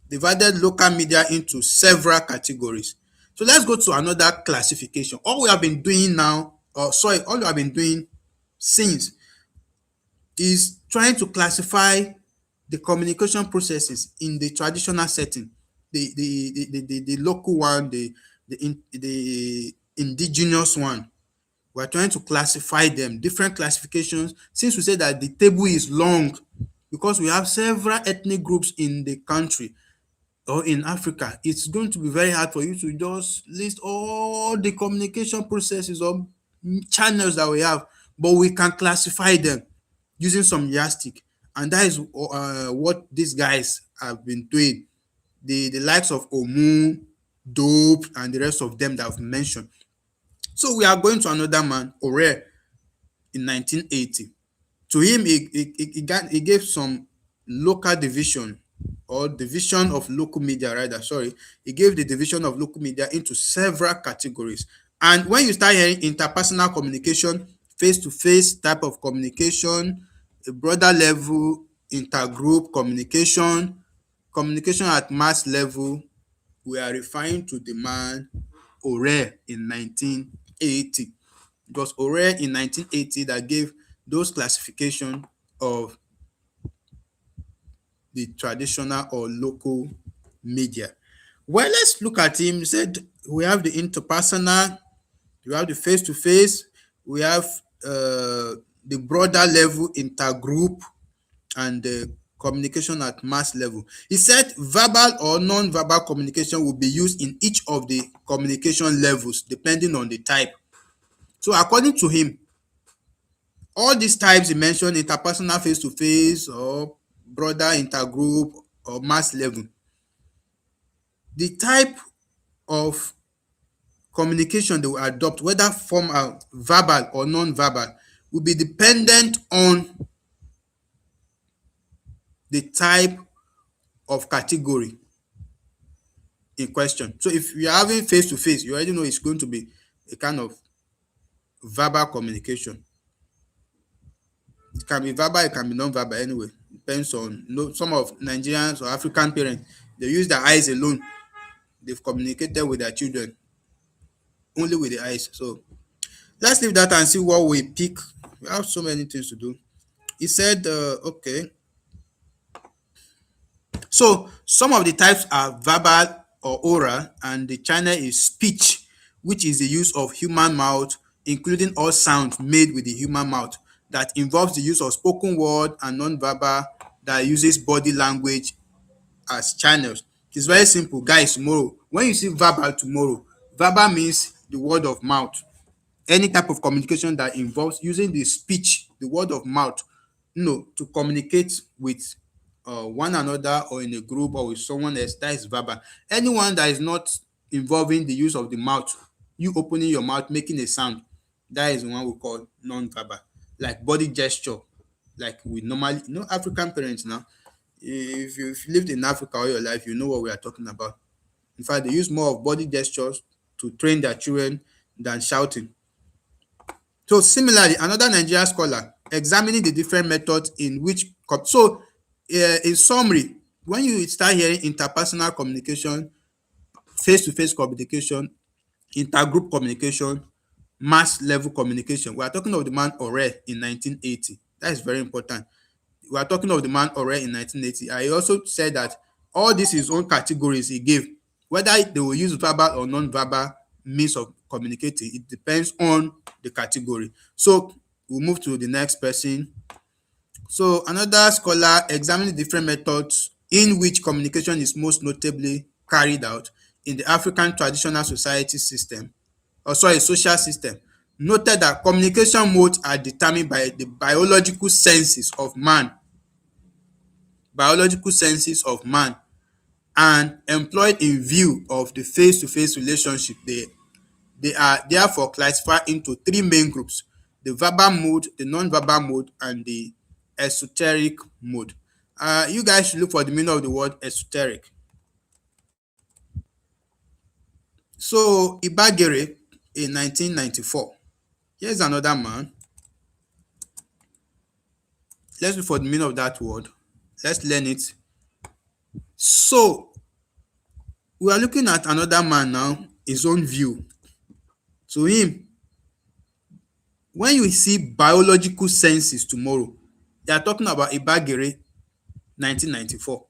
divided local media into several categories. So let's go to another classification. All we have been doing now, all we have been doing since, is trying to classify the communication processes in the traditional setting, the local one, the indigenous one. We're trying to classify them, different classifications, since we say that the table is long because we have several ethnic groups in the country or in Africa. It's going to be very hard for you to just list all the communication processes or channels that we have, but we can classify them using some yardstick, and that is what these guys have been doing. The likes of Omu, Dope, and the rest of them that I've mentioned. So we are going to another man, Ore, in 1980. To him, he gave some local division, or division of local media, rather. Sorry, he gave the division of local media into several categories. And when you start hearing interpersonal communication, face to face type of communication, a broader level, intergroup communication, communication at mass level, we are referring to the man Ore in 1980. It was Ore in 1980 that gave those classification of the traditional or local media. Well, let's look at him. He said we have the interpersonal, we have the face to face, we have the broader level intergroup, and the communication at mass level. He said verbal or non-verbal communication will be used in each of the communication levels depending on the type. So according to him, all these types he mentioned, interpersonal, face to face, or broader intergroup, or mass level, the type of communication they will adopt, whether formal, verbal, or non-verbal, will be dependent on the type of category in question. So if you're having face to face, you already know it's going to be a kind of verbal communication. It can be verbal, it can be non-verbal anyway. Depends on, some of Nigerians or African parents, they use their eyes alone. They've communicated with their children only with the eyes. So let's leave that and see what we pick. We have so many things to do. He said, okay. So some of the types are verbal or oral, and the channel is speech, which is the use of human mouth, including all sounds made with the human mouth, that involves the use of spoken word, and non-verbal that uses body language as channels. It's very simple, guys. Tomorrow, when you see verbal tomorrow, verbal means the word of mouth. Any type of communication that involves using the speech, the word of mouth, to communicate with one another, or in a group, or with someone else, that is verbal. Anyone that is not involving the use of the mouth, you opening your mouth, making a sound, that is the one we call non-verbal. Like body gesture, like we normally, African parents now, if you've lived in Africa all your life, you know what we are talking about. In fact, they use more of body gestures to train their children than shouting. So similarly, another Nigerian scholar examining the different methods in which in summary, when you start hearing interpersonal communication, face-to-face communication, intergroup communication, mass level communication, we are talking of the man Ore in 1980. That is very important. We are talking of the man Ore in 1980. I also said that all these his own categories he gave, whether they will use verbal or non-verbal means of communicating, it depends on the category. So we'll move to the next person. So another scholar examining different methods in which communication is most notably carried out in the African traditional society system, social system, noted that communication modes are determined by the biological senses of man, and employed in view of the face-to-face relationship They are therefore classified into three main groups: the verbal mode, the non-verbal mode, and the esoteric mode. You guys should look for the meaning of the word esoteric. So Ibagere in 1994. Here's another man. Let's look for the meaning of that word. Let's learn it. So we are looking at another man now, his own view. To him, when you see biological senses tomorrow, they are talking about Ibagere 1994.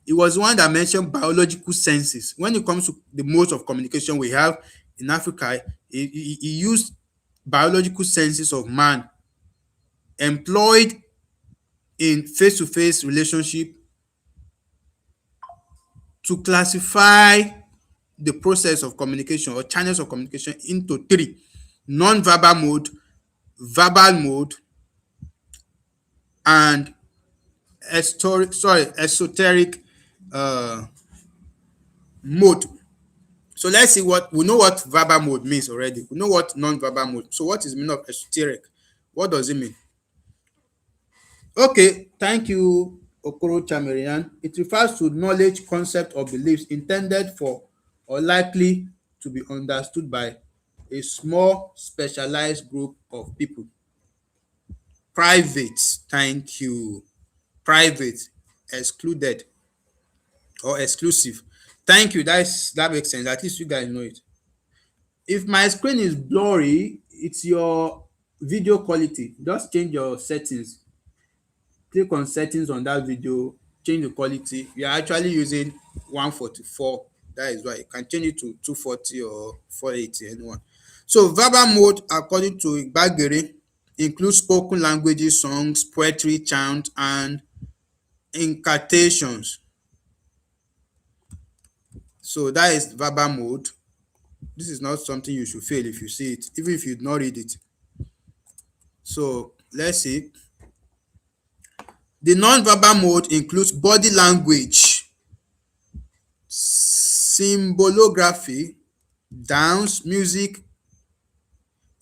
He was the one that mentioned biological senses. When it comes to the modes of communication we have in Africa, he used biological senses of man employed in face-to-face relationship to classify the process of communication or channels of communication into three: non-verbal mode, verbal mode, and esoteric uh, mode. So let's see what we know what verbal mode means already. We know what non-verbal mode. So what is the meaning of esoteric? What does it mean? Okay, thank you, Okoro Chamerian. It refers to knowledge, concept, or beliefs intended for or likely to be understood by a small specialized group of people. Private, thank you. Private, excluded, or exclusive. Thank you. That makes sense. At least you guys know it. If my screen is blurry, it's your video quality. Just change your settings. Click on settings on that video, change the quality. We are actually using 144. That is why you can change it to 240 or 480, anyone. So verbal mode, according to Igbagere, includes spoken languages, songs, poetry, chant, and incantations. So that is verbal mode. This is not something you should fail if you see it, even if you did not read it. So let's see. The non-verbal mode includes body language, symbolography, dance, music,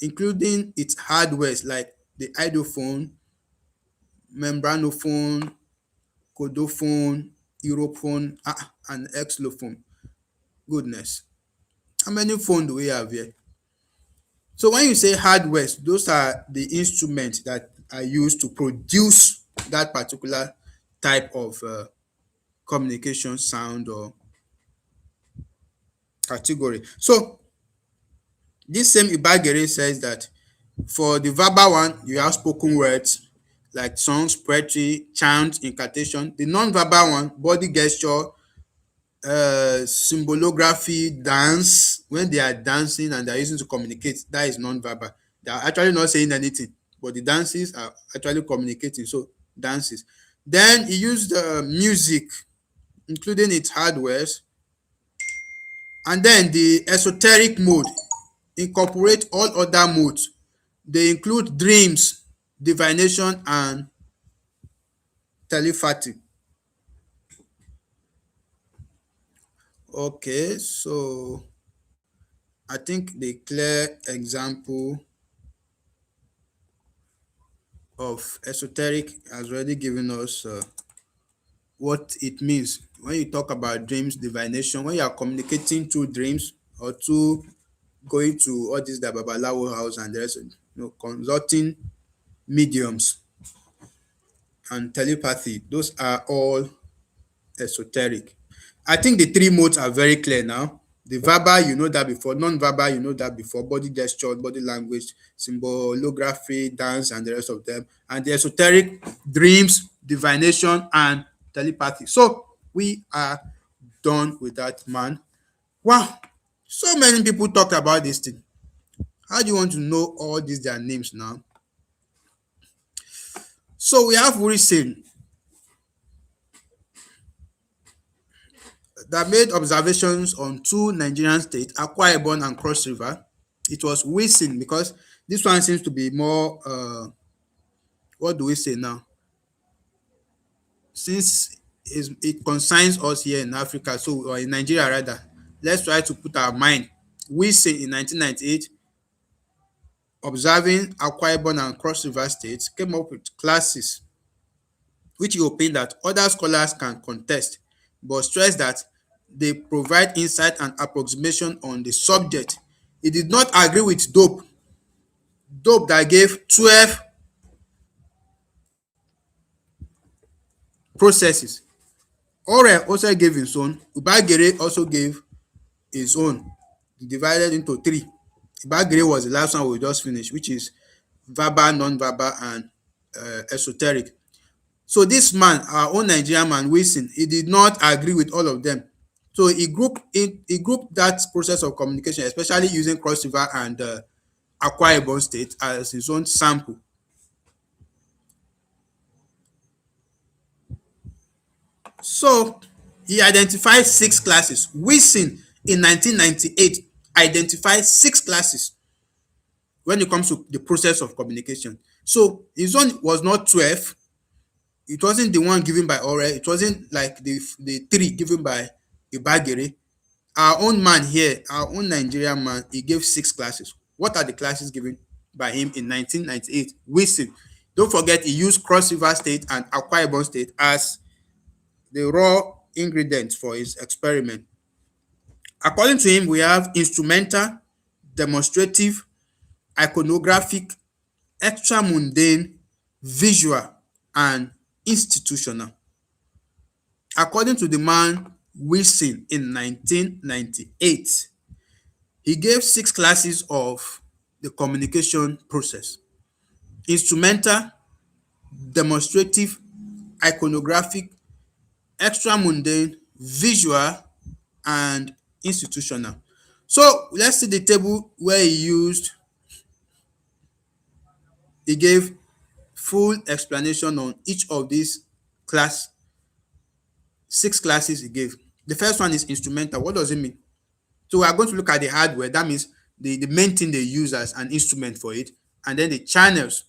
including its hardwares like the idophone, membranophone, codophone, europhone, and xylophone. Goodness. How many phones do we have here? So when you say hardwares, those are the instruments that are used to produce that particular type of communication sound or category. So this same Ibagere says that for the verbal one, you have spoken words like songs, poetry, chant, incantation. The non-verbal one, body gesture, symbolography, dance. When they are dancing and they are using to communicate, that is non-verbal. They are actually not saying anything, but the dances are actually communicating. So dances. Then he used music, including its hardwares, and then the esoteric mode incorporate all other modes. They include dreams, divination, and telepathy. Okay, so I think the clear example of esoteric has already given us what it means. When you talk about dreams, divination, when you are communicating through dreams or through going to all these the Babalawo house and the rest, consulting mediums and telepathy, those are all esoteric. I think the three modes are very clear now. The verbal, you know that before. Non-verbal, you know that before. Body gesture, body language, symbolography, dance, and the rest of them. And the esoteric, dreams, divination, and telepathy. So we are done with that, man. Wow. So many people talk about this thing. How do you want to know all these their names now? So we have Wilson that made observations on two Nigerian states, Akwa Ibom and Cross River. It was Wilson because this one seems to be more, what do we say now? Since it concerns us here in Africa, so or in Nigeria rather, let's try to put our mind Wilson in 1998, observing Akwa Ibom and Cross River states, came up with classes which he opined that other scholars can contest, but stressed that they provide insight and approximation on the subject. He did not agree with Dope that gave 12 processes. Orel also gave his own. Ubagere also gave his own, divided into three. Ubagere was the last one we just finished, which is verbal, non-verbal, and esoteric. So this man, our own Nigerian man, Wilson, he did not agree with all of them. So he grouped that process of communication, especially using Cross River and Akwa Ibom State as his own sample. So he identified 6 classes. Wilson in 1998 identified 6 classes when it comes to the process of communication. So his own was not 12. It wasn't the one given by Orel. It wasn't like the 3 given by Ibagere. Our own man here, our own Nigerian man, he gave 6 classes. What are the classes given by him in 1998? Wilson. Don't forget, he used Cross River State and Akwa Ibom State as the raw ingredients for his experiment. According to him, we have instrumental, demonstrative, iconographic, extramundane, visual, and institutional. According to the man Wilson in 1998, he gave 6 classes of the communication process: instrumental, demonstrative, iconographic, extramundane, visual, and institutional. So let's see the table where he gave full explanation on each of these 6 classes he gave. The first one is instrumental. What does it mean? So we are going to look at the hardware. That means the main thing they use as an instrument for it, and then the channels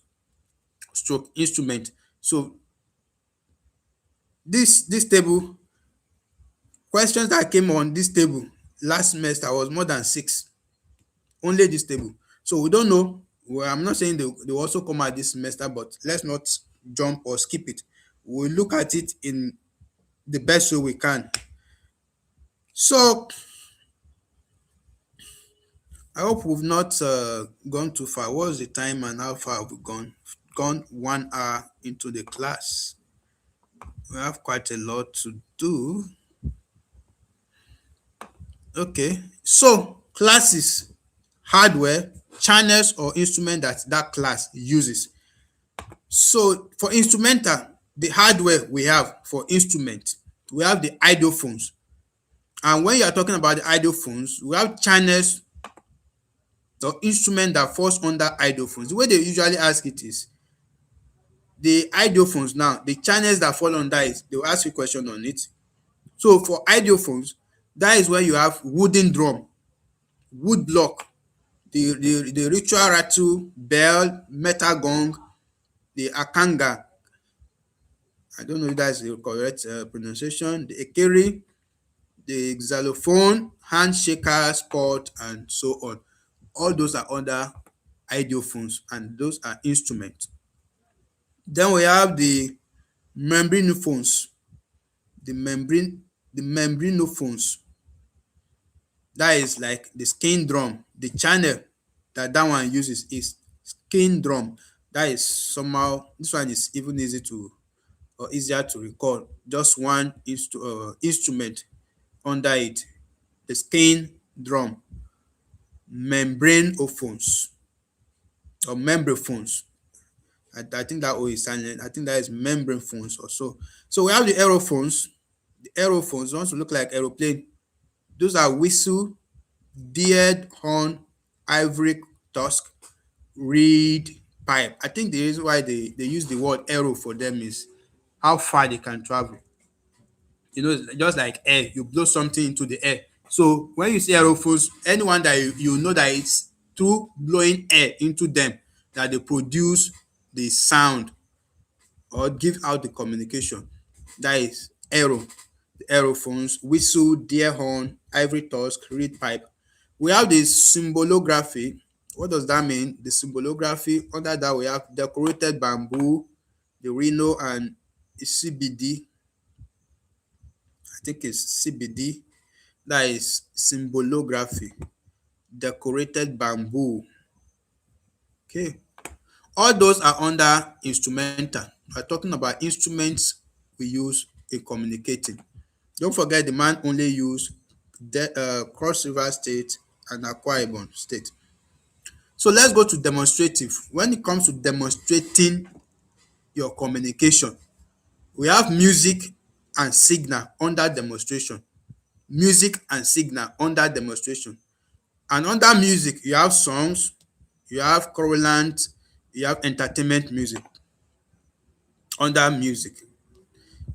stroke instrument. So this table, questions that came on this table last semester was more than 6. Only this table. So we don't know. Well, I'm not saying they will also come out this semester, but let's not jump or skip it. We'll look at it in the best way we can. So I hope we've not gone too far. What's the time and how far have we gone? Gone 1 hour into the class. We have quite a lot to do. Okay, so classes, hardware, channels or instrument that class uses. So for instrumental, the hardware we have for instrument, we have the idiophones. And when you are talking about the idiophones, we have channels or instrument that falls under idiophones. The way they usually ask it is, the idiophones now, the channels that fall under it, they will ask you a question on it. So for idiophones, that is where you have wooden drum, wood block, the ritual rattle, bell, metal gong, the akanga. I don't know if that's the correct pronunciation. The ekeri, the xylophone, handshaker, spot, and so on. All those are under idiophones, and those are instruments. Then we have the membranophones. The membranophones. That is like the skin drum. The channel that one uses is skin drum. That is somehow, this one is even easier to recall. Just one instrument under it. The skin drum. Membranophones or membraphones. I think that O is silent. I think that is membrane phones or so. So we have the aerophones. The aerophones want to look like aeroplane. Those are whistle, deer horn, ivory tusk, reed, pipe. I think the reason why they use the word aero for them is how far they can travel. You know, just like air, you blow something into the air. So when you see aerophones, anyone that you know that it's through blowing air into them that they produce the sound or give out the communication. That is aero. The aerophones, whistle, deer horn, ivory tusk, reed pipe. We have the symbolography. What does that mean? The symbolography, under that we have decorated bamboo, the rhino, and CBD. I think it's CBD. That is symbolography, decorated bamboo. Okay. All those are under instrumental. We're talking about instruments we use in communicating. Don't forget the man only used Cross River State and Akwa Ibom State. So let's go to demonstrative. When it comes to demonstrating your communication, we have music and signal under demonstration. Music and signal under demonstration. And under music, you have songs, you have chorulant, you have entertainment music under music.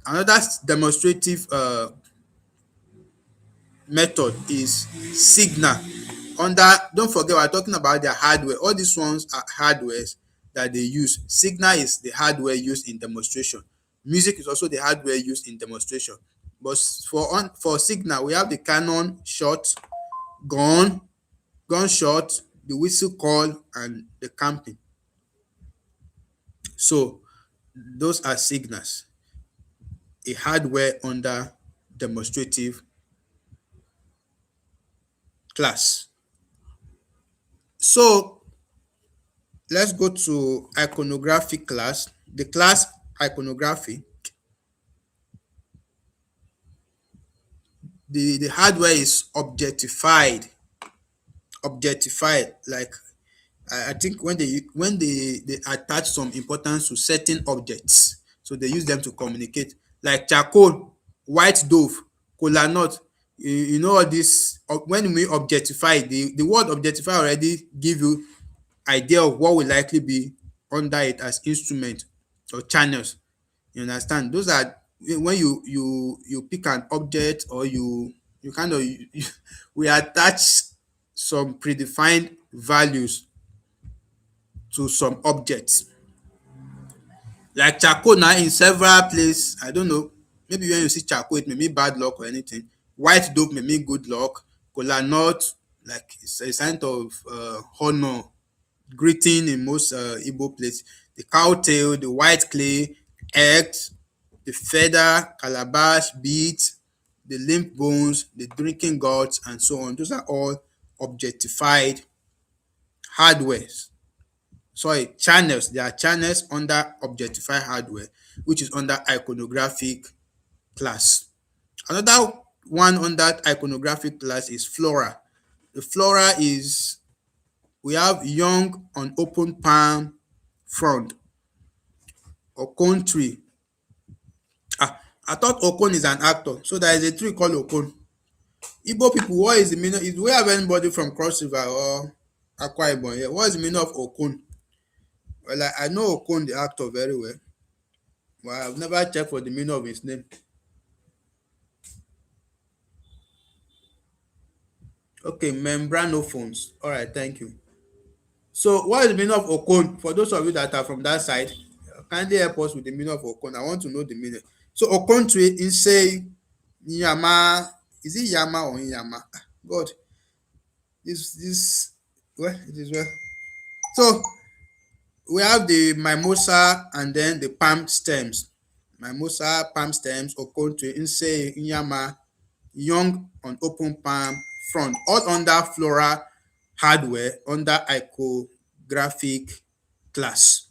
Another demonstrative method is signal. Under, don't forget we're talking about their hardware. All these ones are hardwares that they use. Signal is the hardware used in demonstration. Music is also the hardware used in demonstration. But for signal, we have the cannon shot, gunshot, the whistle call, and the camping. So those are signals, a hardware under demonstrative class. So let's go to iconography class. The class iconography, the hardware is objectified. Like I think when they attach some importance to certain objects, so they use them to communicate. Like charcoal, white dove, kola nut. You know all this. When we objectify, the word objectify already give you idea of what will likely be under it as instrument or channels. You understand? Those are when you pick an object, or you kind of we attach some predefined values to some objects. Like charcoal now in several places, I don't know, maybe when you see charcoal it may mean bad luck or anything. White dope may mean good luck. Kola nut, like it's a sign of honor, greeting in most Igbo places. The cow tail, the white clay, eggs, the feather, calabash, beads, the limp bones, the drinking gourds, and so on. Those are all objectified hardwares. Sorry, channels. There are channels under objectified hardware, which is under iconographic class. Another one under iconographic class is flora. The flora is, we have young on open palm frond, okon tree. I thought okon is an actor, so there is a tree called okon. Igbo people, what is the meaning? If we have anybody from Cross River or Akwa Ibom here, what is the meaning of okon? Well, I know okon the actor very well, but I've never checked for the meaning of his name. Okay, membranophones. All right, thank you. So what is the meaning of okon? For those of you that are from that side, kindly help us with the meaning of okon. I want to know the meaning. So okon tree is say yama. Is it yama or yama? God, this well, it is well. So we have the mimosa and then the palm stems. Mimosa, palm stems, okon tree, insay, yama, young on open palm front, all under flora hardware under iconographic class.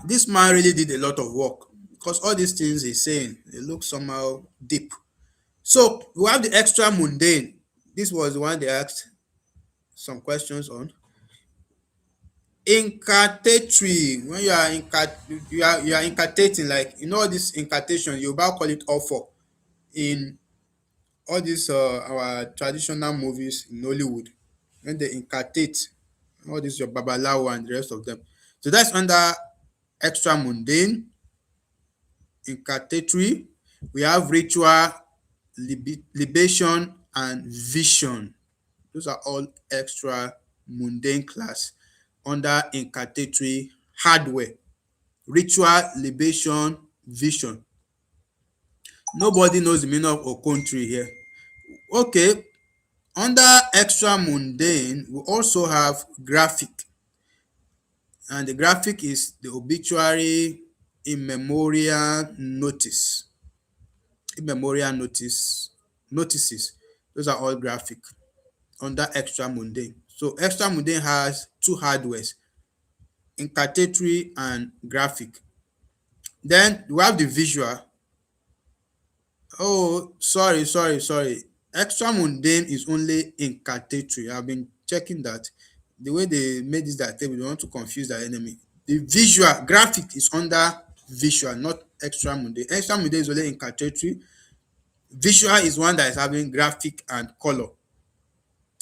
This man really did a lot of work, because all these things he's saying, they look somehow deep. So we have the extra mundane. This was the one they asked some questions on. Incantatory. When you are you are incantating, like you know this incantation, you about call it offer in all these our traditional movies in Hollywood. When they incantate, all this your babalawo and the rest of them. So that's under extra mundane, incantatory. We have ritual, libation, and vision. Those are all extra mundane class under incantatory hardware. Ritual, libation, vision. Nobody knows the meaning of okon tree here. Okay, Under extra mundane, we also have graphic, and the graphic is the obituary, in memoriam notice, in memoriam notice, notices. Those are all graphic under extra mundane. So extra mundane has two hardwares, incartatory and graphic. Then we have the visual. Oh, sorry. Extra mundane is only incartatory. I've been checking that. The way they made this that table, they want to confuse the enemy. The visual graphic is under visual, not extra mundane. Extra mundane is only incartatory. Visual is one that is having graphic and color.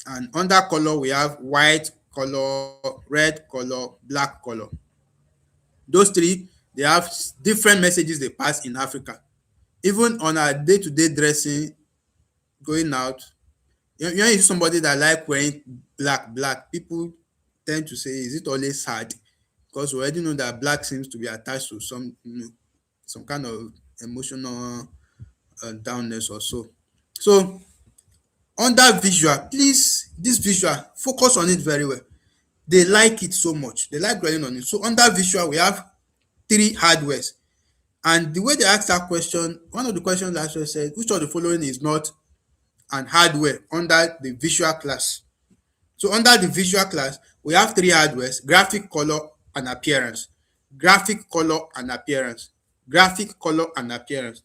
And under color, we have white color, red color, black color. Those three, they have different messages they pass in Africa. Even on our day-to-day dressing, going out, you see somebody that like wearing black, people tend to say, is it always sad? Because we already know that black seems to be attached to some, some kind of emotional downness or so. So under visual, please, this visual, focus on it very well. They like it so much. They like dwelling on it. So under visual, we have three hardwares. And the way they asked that question, one of the questions actually said, which of the following is not an hardware under the visual class? So under the visual class, we have three hardwares: graphic, color, and appearance. Graphic, color, and appearance. Graphic, color, and appearance.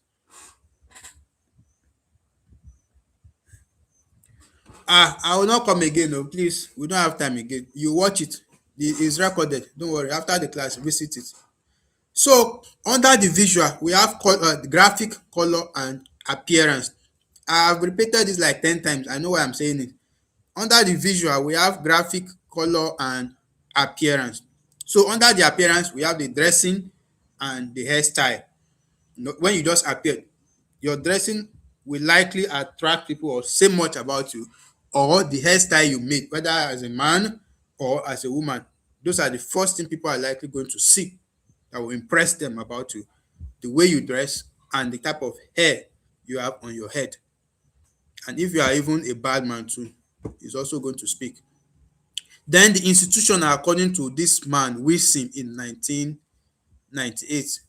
I will not come again. No, please. We don't have time again. You watch it. It's recorded. Don't worry. After the class, visit it. So under the visual, we have graphic, color, and appearance. I have repeated this like 10 times. I know why I'm saying it. Under the visual, we have graphic, color, and appearance. So under the appearance, we have the dressing and the hairstyle. When you just appear, your dressing will likely attract people or say much about you, or the hairstyle you made, whether as a man or as a woman. Those are the first thing people are likely going to see that will impress them about you. The way you dress and the type of hair you have on your head. And if you are even a bad man too, is also going to speak. Then the institution, according to this man, Wilson in 1998,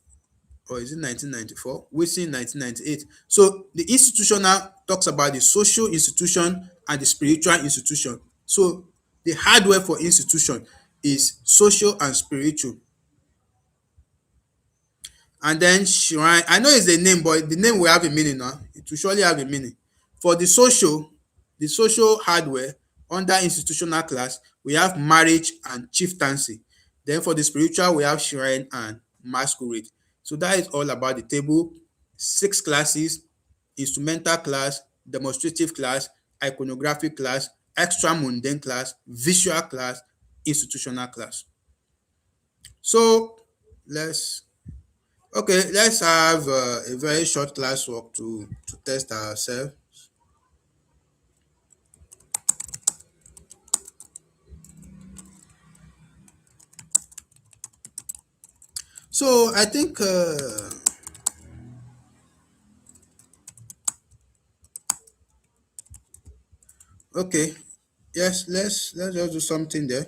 or is it 1994? Wilson 1998. So the institutional talks about the social institution and the spiritual institution. So the hardware for institution is social and spiritual. And then shrine, I know it's a name, but the name will have a meaning now. It will surely have a meaning. For the social hardware under institutional class, we have marriage and chieftaincy. Then for the spiritual, we have shrine and masquerade. So that is all about the table. 6 classes: instrumental class, demonstrative class, iconographic class, extra mundane class, visual class, institutional class. So let's Okay, let's have a very short classwork to test ourselves. So I think okay, yes, let's just do something there.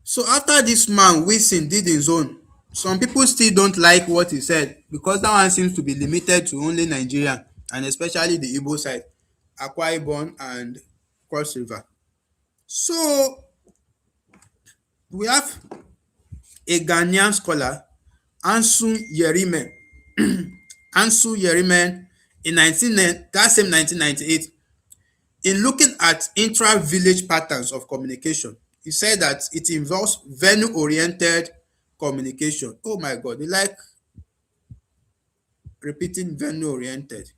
So after this man Wilson did his own, some people still don't like what he said because that one seems to be limited to only Nigeria, and especially the Igbo side, Akwa Ibom and Cross River. So we have a Ghanaian scholar, Ansu Yerime. Ansu Yerime in that same 1998, in looking at intra-village patterns of communication, he said that it involves venue-oriented communication. Oh my God, they like repeating venue-oriented.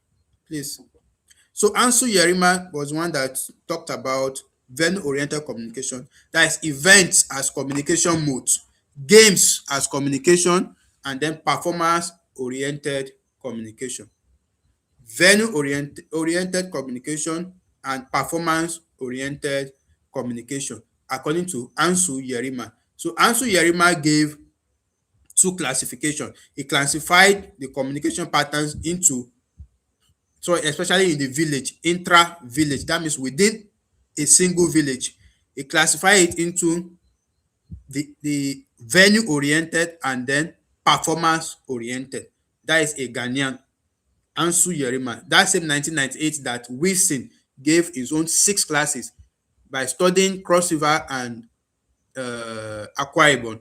Please. So Ansu Yerima was one that talked about venue-oriented communication. That is events as communication modes, games as communication, and then performance-oriented communication. Venue oriented communication and performance oriented communication, according to Ansu Yerima. So Ansu Yerima gave two classifications. He classified the communication patterns into So especially in the village, intra-village, that means within a single village. He classify it into the venue-oriented and then performance-oriented. That is a Ghanaian, Ansu Yerima. That same 1998 that Wilson gave his own 6 classes by studying Cross River and Akwa Ibom.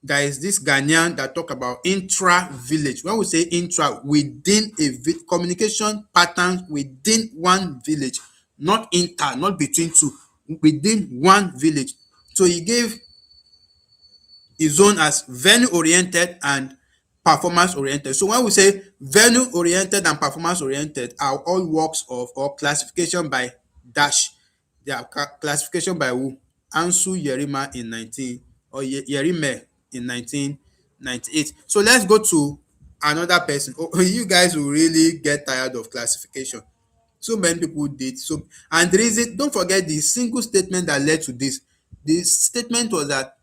There is this Ghanaian that talk about intra-village. When we say intra, within a communication pattern within one village, not inter, not between two, within one village. So he gave his zone as venue oriented and performance oriented. So when we say venue oriented and performance oriented are all works of or classification by dash. They are classification by who? Ansu Yerima in 19 or Yerime in 1998. So let's go to another person. Oh, you guys will really get tired of classification. So many people did. So and the reason, don't forget the single statement that led to this. The statement was that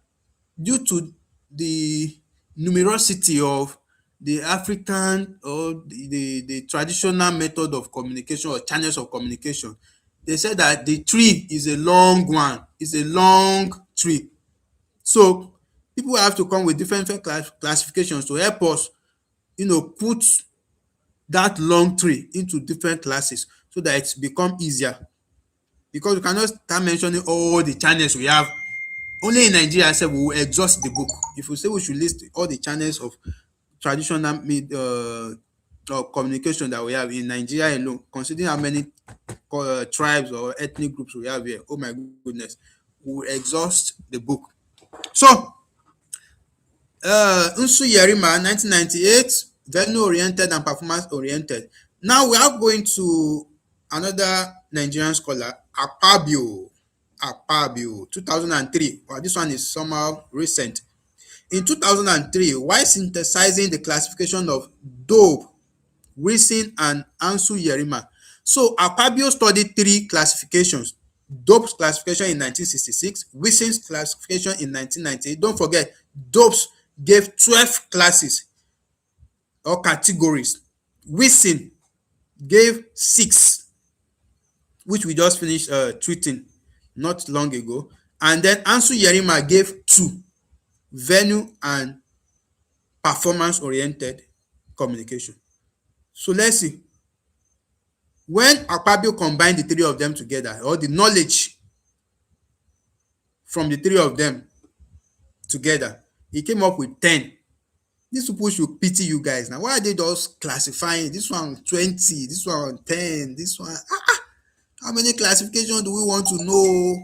due to the numerosity of the African or the traditional method of communication or channels of communication, they said that the tree is a long one, it's a long tree. So people have to come with different classifications to help us, put that long tree into different classes so that it's become easier, because we cannot start mentioning all the channels we have. Only in Nigeria sef we will exhaust the book. If we say we should list all the channels of traditional communication that we have in Nigeria alone, considering how many tribes or ethnic groups we have here, oh my goodness, we will exhaust the book. So Nsu Yerima 1998, venue oriented and performance oriented. Now we are going to another Nigerian scholar, Akpabio 2003. Well, this one is somehow recent. In 2003, while synthesizing the classification of Dope, Wilson and Ansu Yerima, so Akpabio studied 3 classifications. Dope's classification in 1966, Wilson's classification in 1998. Don't forget, Dope's gave 12 classes or categories. Wilson gave 6, which we just finished tweeting not long ago. And then Ansu Yerima gave 2, venue and performance oriented communication. So let's see. When Akpabio combined the 3 of them together, or the knowledge from the 3 of them together, he came up with 10. These people should pity you guys now. Why are they just classifying this one 20, this one 10, this one? How many classifications do we want to know?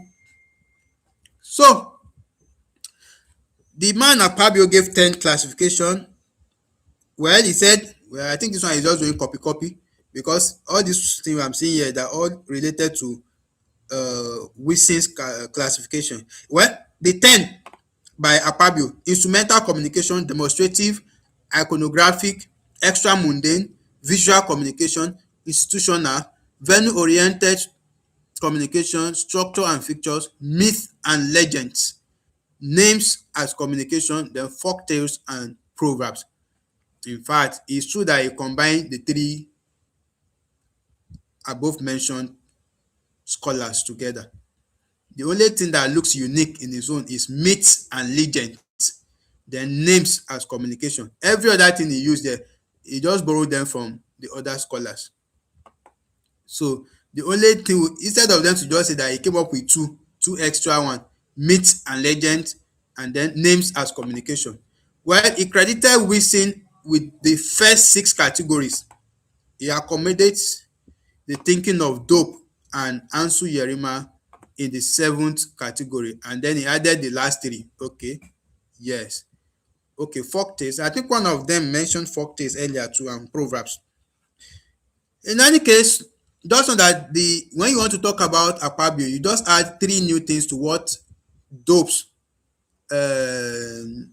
So the man Akpabio gave 10 classification. Well, he said, well, I think this one is just doing copy, because all these things I'm seeing here, they're all related to Wilson's classification. Well, the 10 by Akpabio: instrumental communication, demonstrative, iconographic, extra mundane, visual communication, institutional, venue oriented communication, structure and features, myth and legends, names as communication, then folk tales and proverbs. In fact, it's true that he combined the 3 above mentioned scholars together. The only thing that looks unique in his own is myths and legends, then names as communication. Every other thing he used there, he just borrowed them from the other scholars. So the only thing, instead of them to just say that he came up with two extra one, myths and legends, and then names as communication. Well, he credited Wilson with the first 6 categories. He accommodates the thinking of Dope and Ansu Yerima in the 7th category, and then he added the last 3. Okay, yes. Okay, folk tales. I think one of them mentioned folk tales earlier too, and proverbs. In any case, just know that when you want to talk about Akpabio, you just add 3 new things to what Dope's and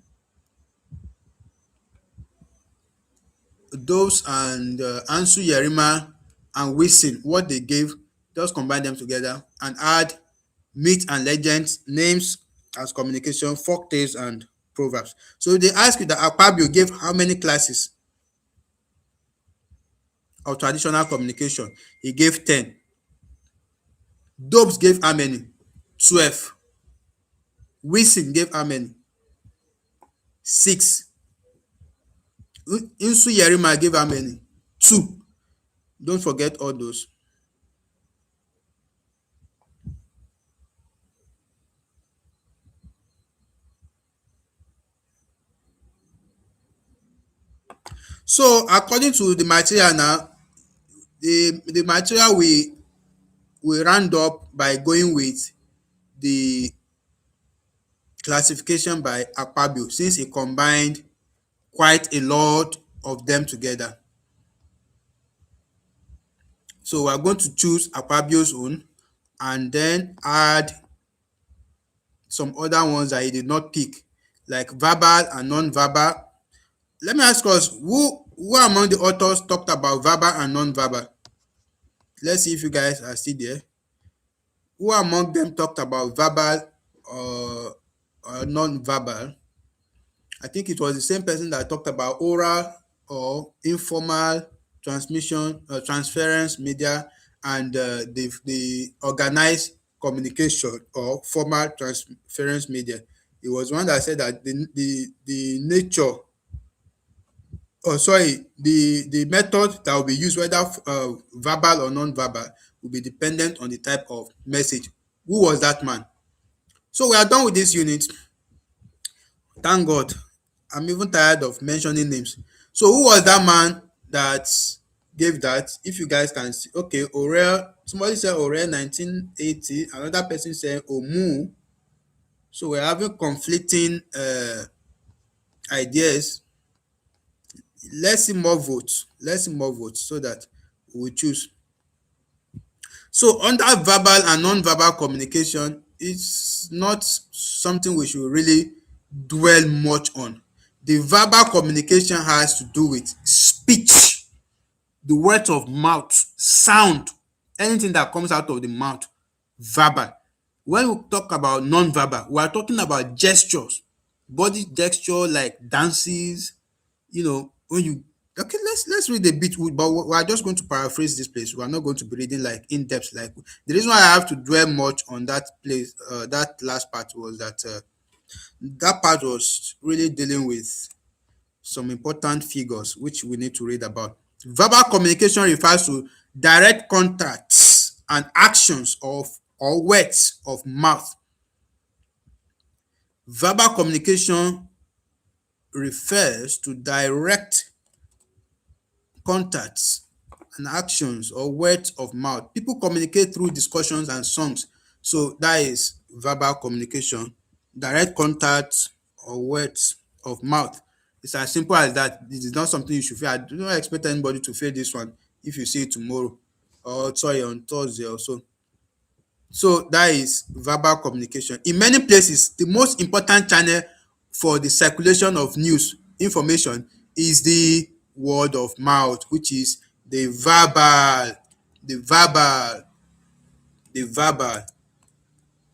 Ansu Yerima and Wilson, what they gave, just combine them together and add myth and legends, names as communication, folk tales and proverbs. So they ask you that Akpabio gave how many classes? of traditional communication. He gave 10. Dobbs gave how many? 12. Wilson gave how many? 6. Nsu Yerima gave how many? 2. Don't forget all those. So according to the material now, the material we round up by going with the classification by Akpabio, since he combined quite a lot of them together. So we are going to choose Akpabio's own and then add some other ones that he did not pick, like verbal and non-verbal. Let me ask us, who among the authors talked about verbal and non-verbal? Let's see if you guys are still there. Who among them talked about verbal or non-verbal? I think it was the same person that talked about oral or informal transmission, transference media, and the organized communication or formal transference media. It was one that said that the nature, oh sorry, the method that will be used, whether verbal or non-verbal, will be dependent on the type of message. Who was that man? So we are done with this unit. Thank God. I'm even tired of mentioning names. So who was that man that gave that? If you guys can see, okay, Orel. Somebody said Orel 1980. Another person said Omu. So we're having conflicting ideas. Let's see more votes. Let's see more votes so that we choose. So under verbal and non-verbal communication, it's not something we should really dwell much on. The verbal communication has to do with speech, the words of mouth, sound, anything that comes out of the mouth, verbal. When we talk about non-verbal, we are talking about gestures, body gesture like dances, when you, okay, let's read a bit, but we are just going to paraphrase this place. We are not going to be reading like in depth. Like, the reason why I have to dwell much on that place, that last part, was that that part was really dealing with some important figures which we need to read about. Verbal communication refers to direct contacts and actions of or words of mouth. Verbal communication refers to direct contacts and actions or words of mouth. People communicate through discussions and songs. So that is verbal communication, direct contact or words of mouth. It's as simple as that. It is not something you should fear. I do not expect anybody to fear this one if you see it tomorrow or sorry on Thursday or so. So that is verbal communication. In many places, the most important channel for the circulation of news information is the word of mouth, which is the verbal, the verbal, the verbal.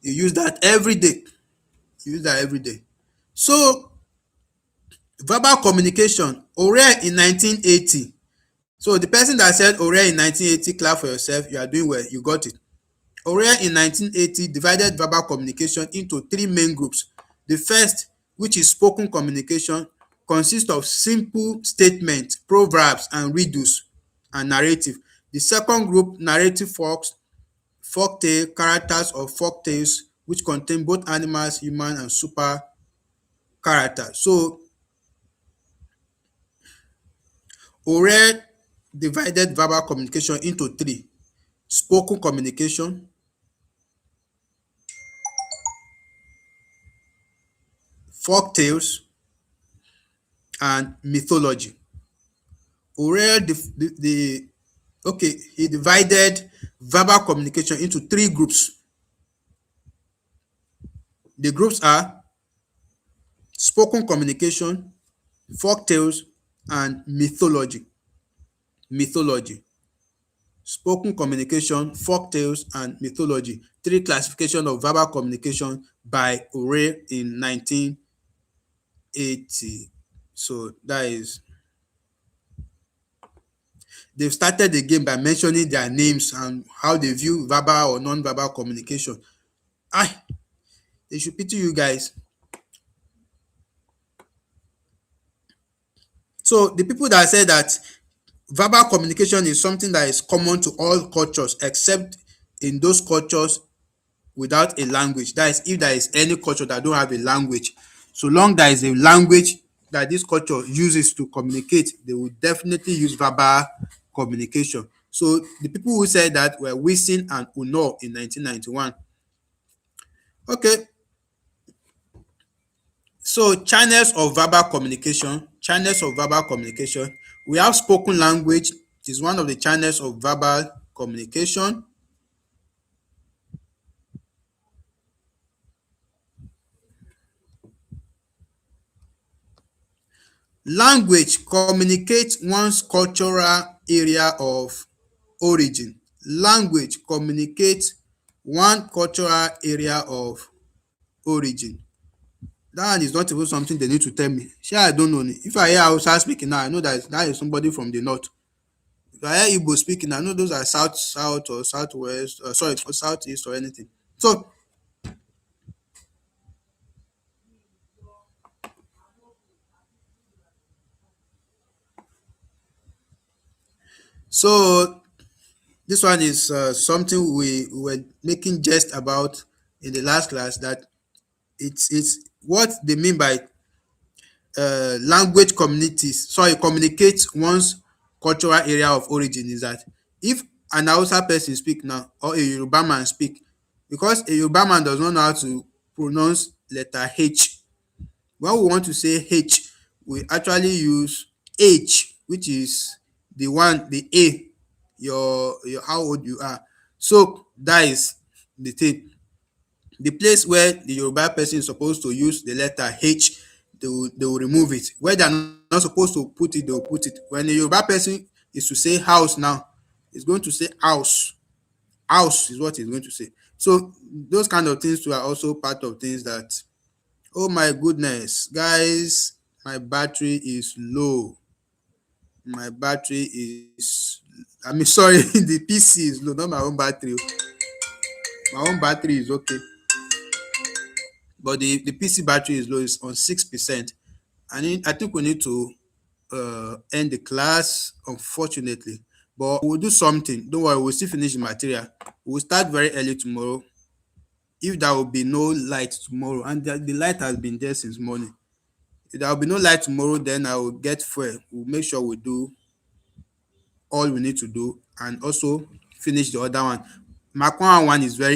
You use that every day. You use that every day. So verbal communication, Orel in 1980. So the person that said Orel in 1980, clap for yourself. You are doing well. You got it. Orel in 1980 divided verbal communication into 3 main groups. The first, which is spoken communication, consists of simple statements, proverbs, and riddles and narrative. The second group, narrative folktale, characters of folktales, which contain both animals, human, and super characters. So Orel divided verbal communication into 3: spoken communication, folktales, and mythology. Orel he divided verbal communication into 3 groups. The groups are spoken communication, folktales, and mythology. Mythology. Spoken communication, folktales, and mythology. 3 classification of verbal communication by Orel in 1980. So that is. They've started the game by mentioning their names and how they view verbal or non-verbal communication. Ah, they should pity you guys. So the people that say that verbal communication is something that is common to all cultures except in those cultures without a language. That is, if there is any culture that don't have a language, so long there is a language that this culture uses to communicate, they will definitely use verbal communication. So the people who said that were Wilson and Uno in 1991. Okay, so channels of verbal communication. We have spoken language is one of the channels of verbal communication. Language communicates one's cultural area of origin. Language communicates one cultural area of origin. Dat one is not even something they need to tell me. Shey I don't know ni? If I hear Hausa speaking now, I know that is somebody from the north. If I hear Igbo speaking, I know those are south or southwest, sorry, or southeast or anything. So this one is something we were making jest about in the last class, that it's what they mean by language communities, sorry, communicates one's cultural area of origin, is that if an Hausa person speak now or a Yoruba man speak, because a Yoruba man does not know how to pronounce letter H, when we want to say H, we actually use H, which is the A, your how old you are. So that is the thing. The place where the Yoruba person is supposed to use the letter H, they will remove it. Where they are not supposed to put it, they will put it. When the Yoruba person is to say house now, it's going to say house. House is what it's going to say. So those kind of things too are also part of things that, oh my goodness, guys, my battery is low. My battery is, I mean, sorry, the PC is low, not my own battery. My own battery is okay, but the PC battery is low, it's on 6%. I think we need to end the class, unfortunately. But we'll do something. Don't worry, we'll still finish the material. We'll start very early tomorrow. If there will be no light tomorrow, and the light has been there since morning. If there will be no light tomorrow, then I will get fuel. We'll make sure we do all we need to do and also finish the other one. Mark one is very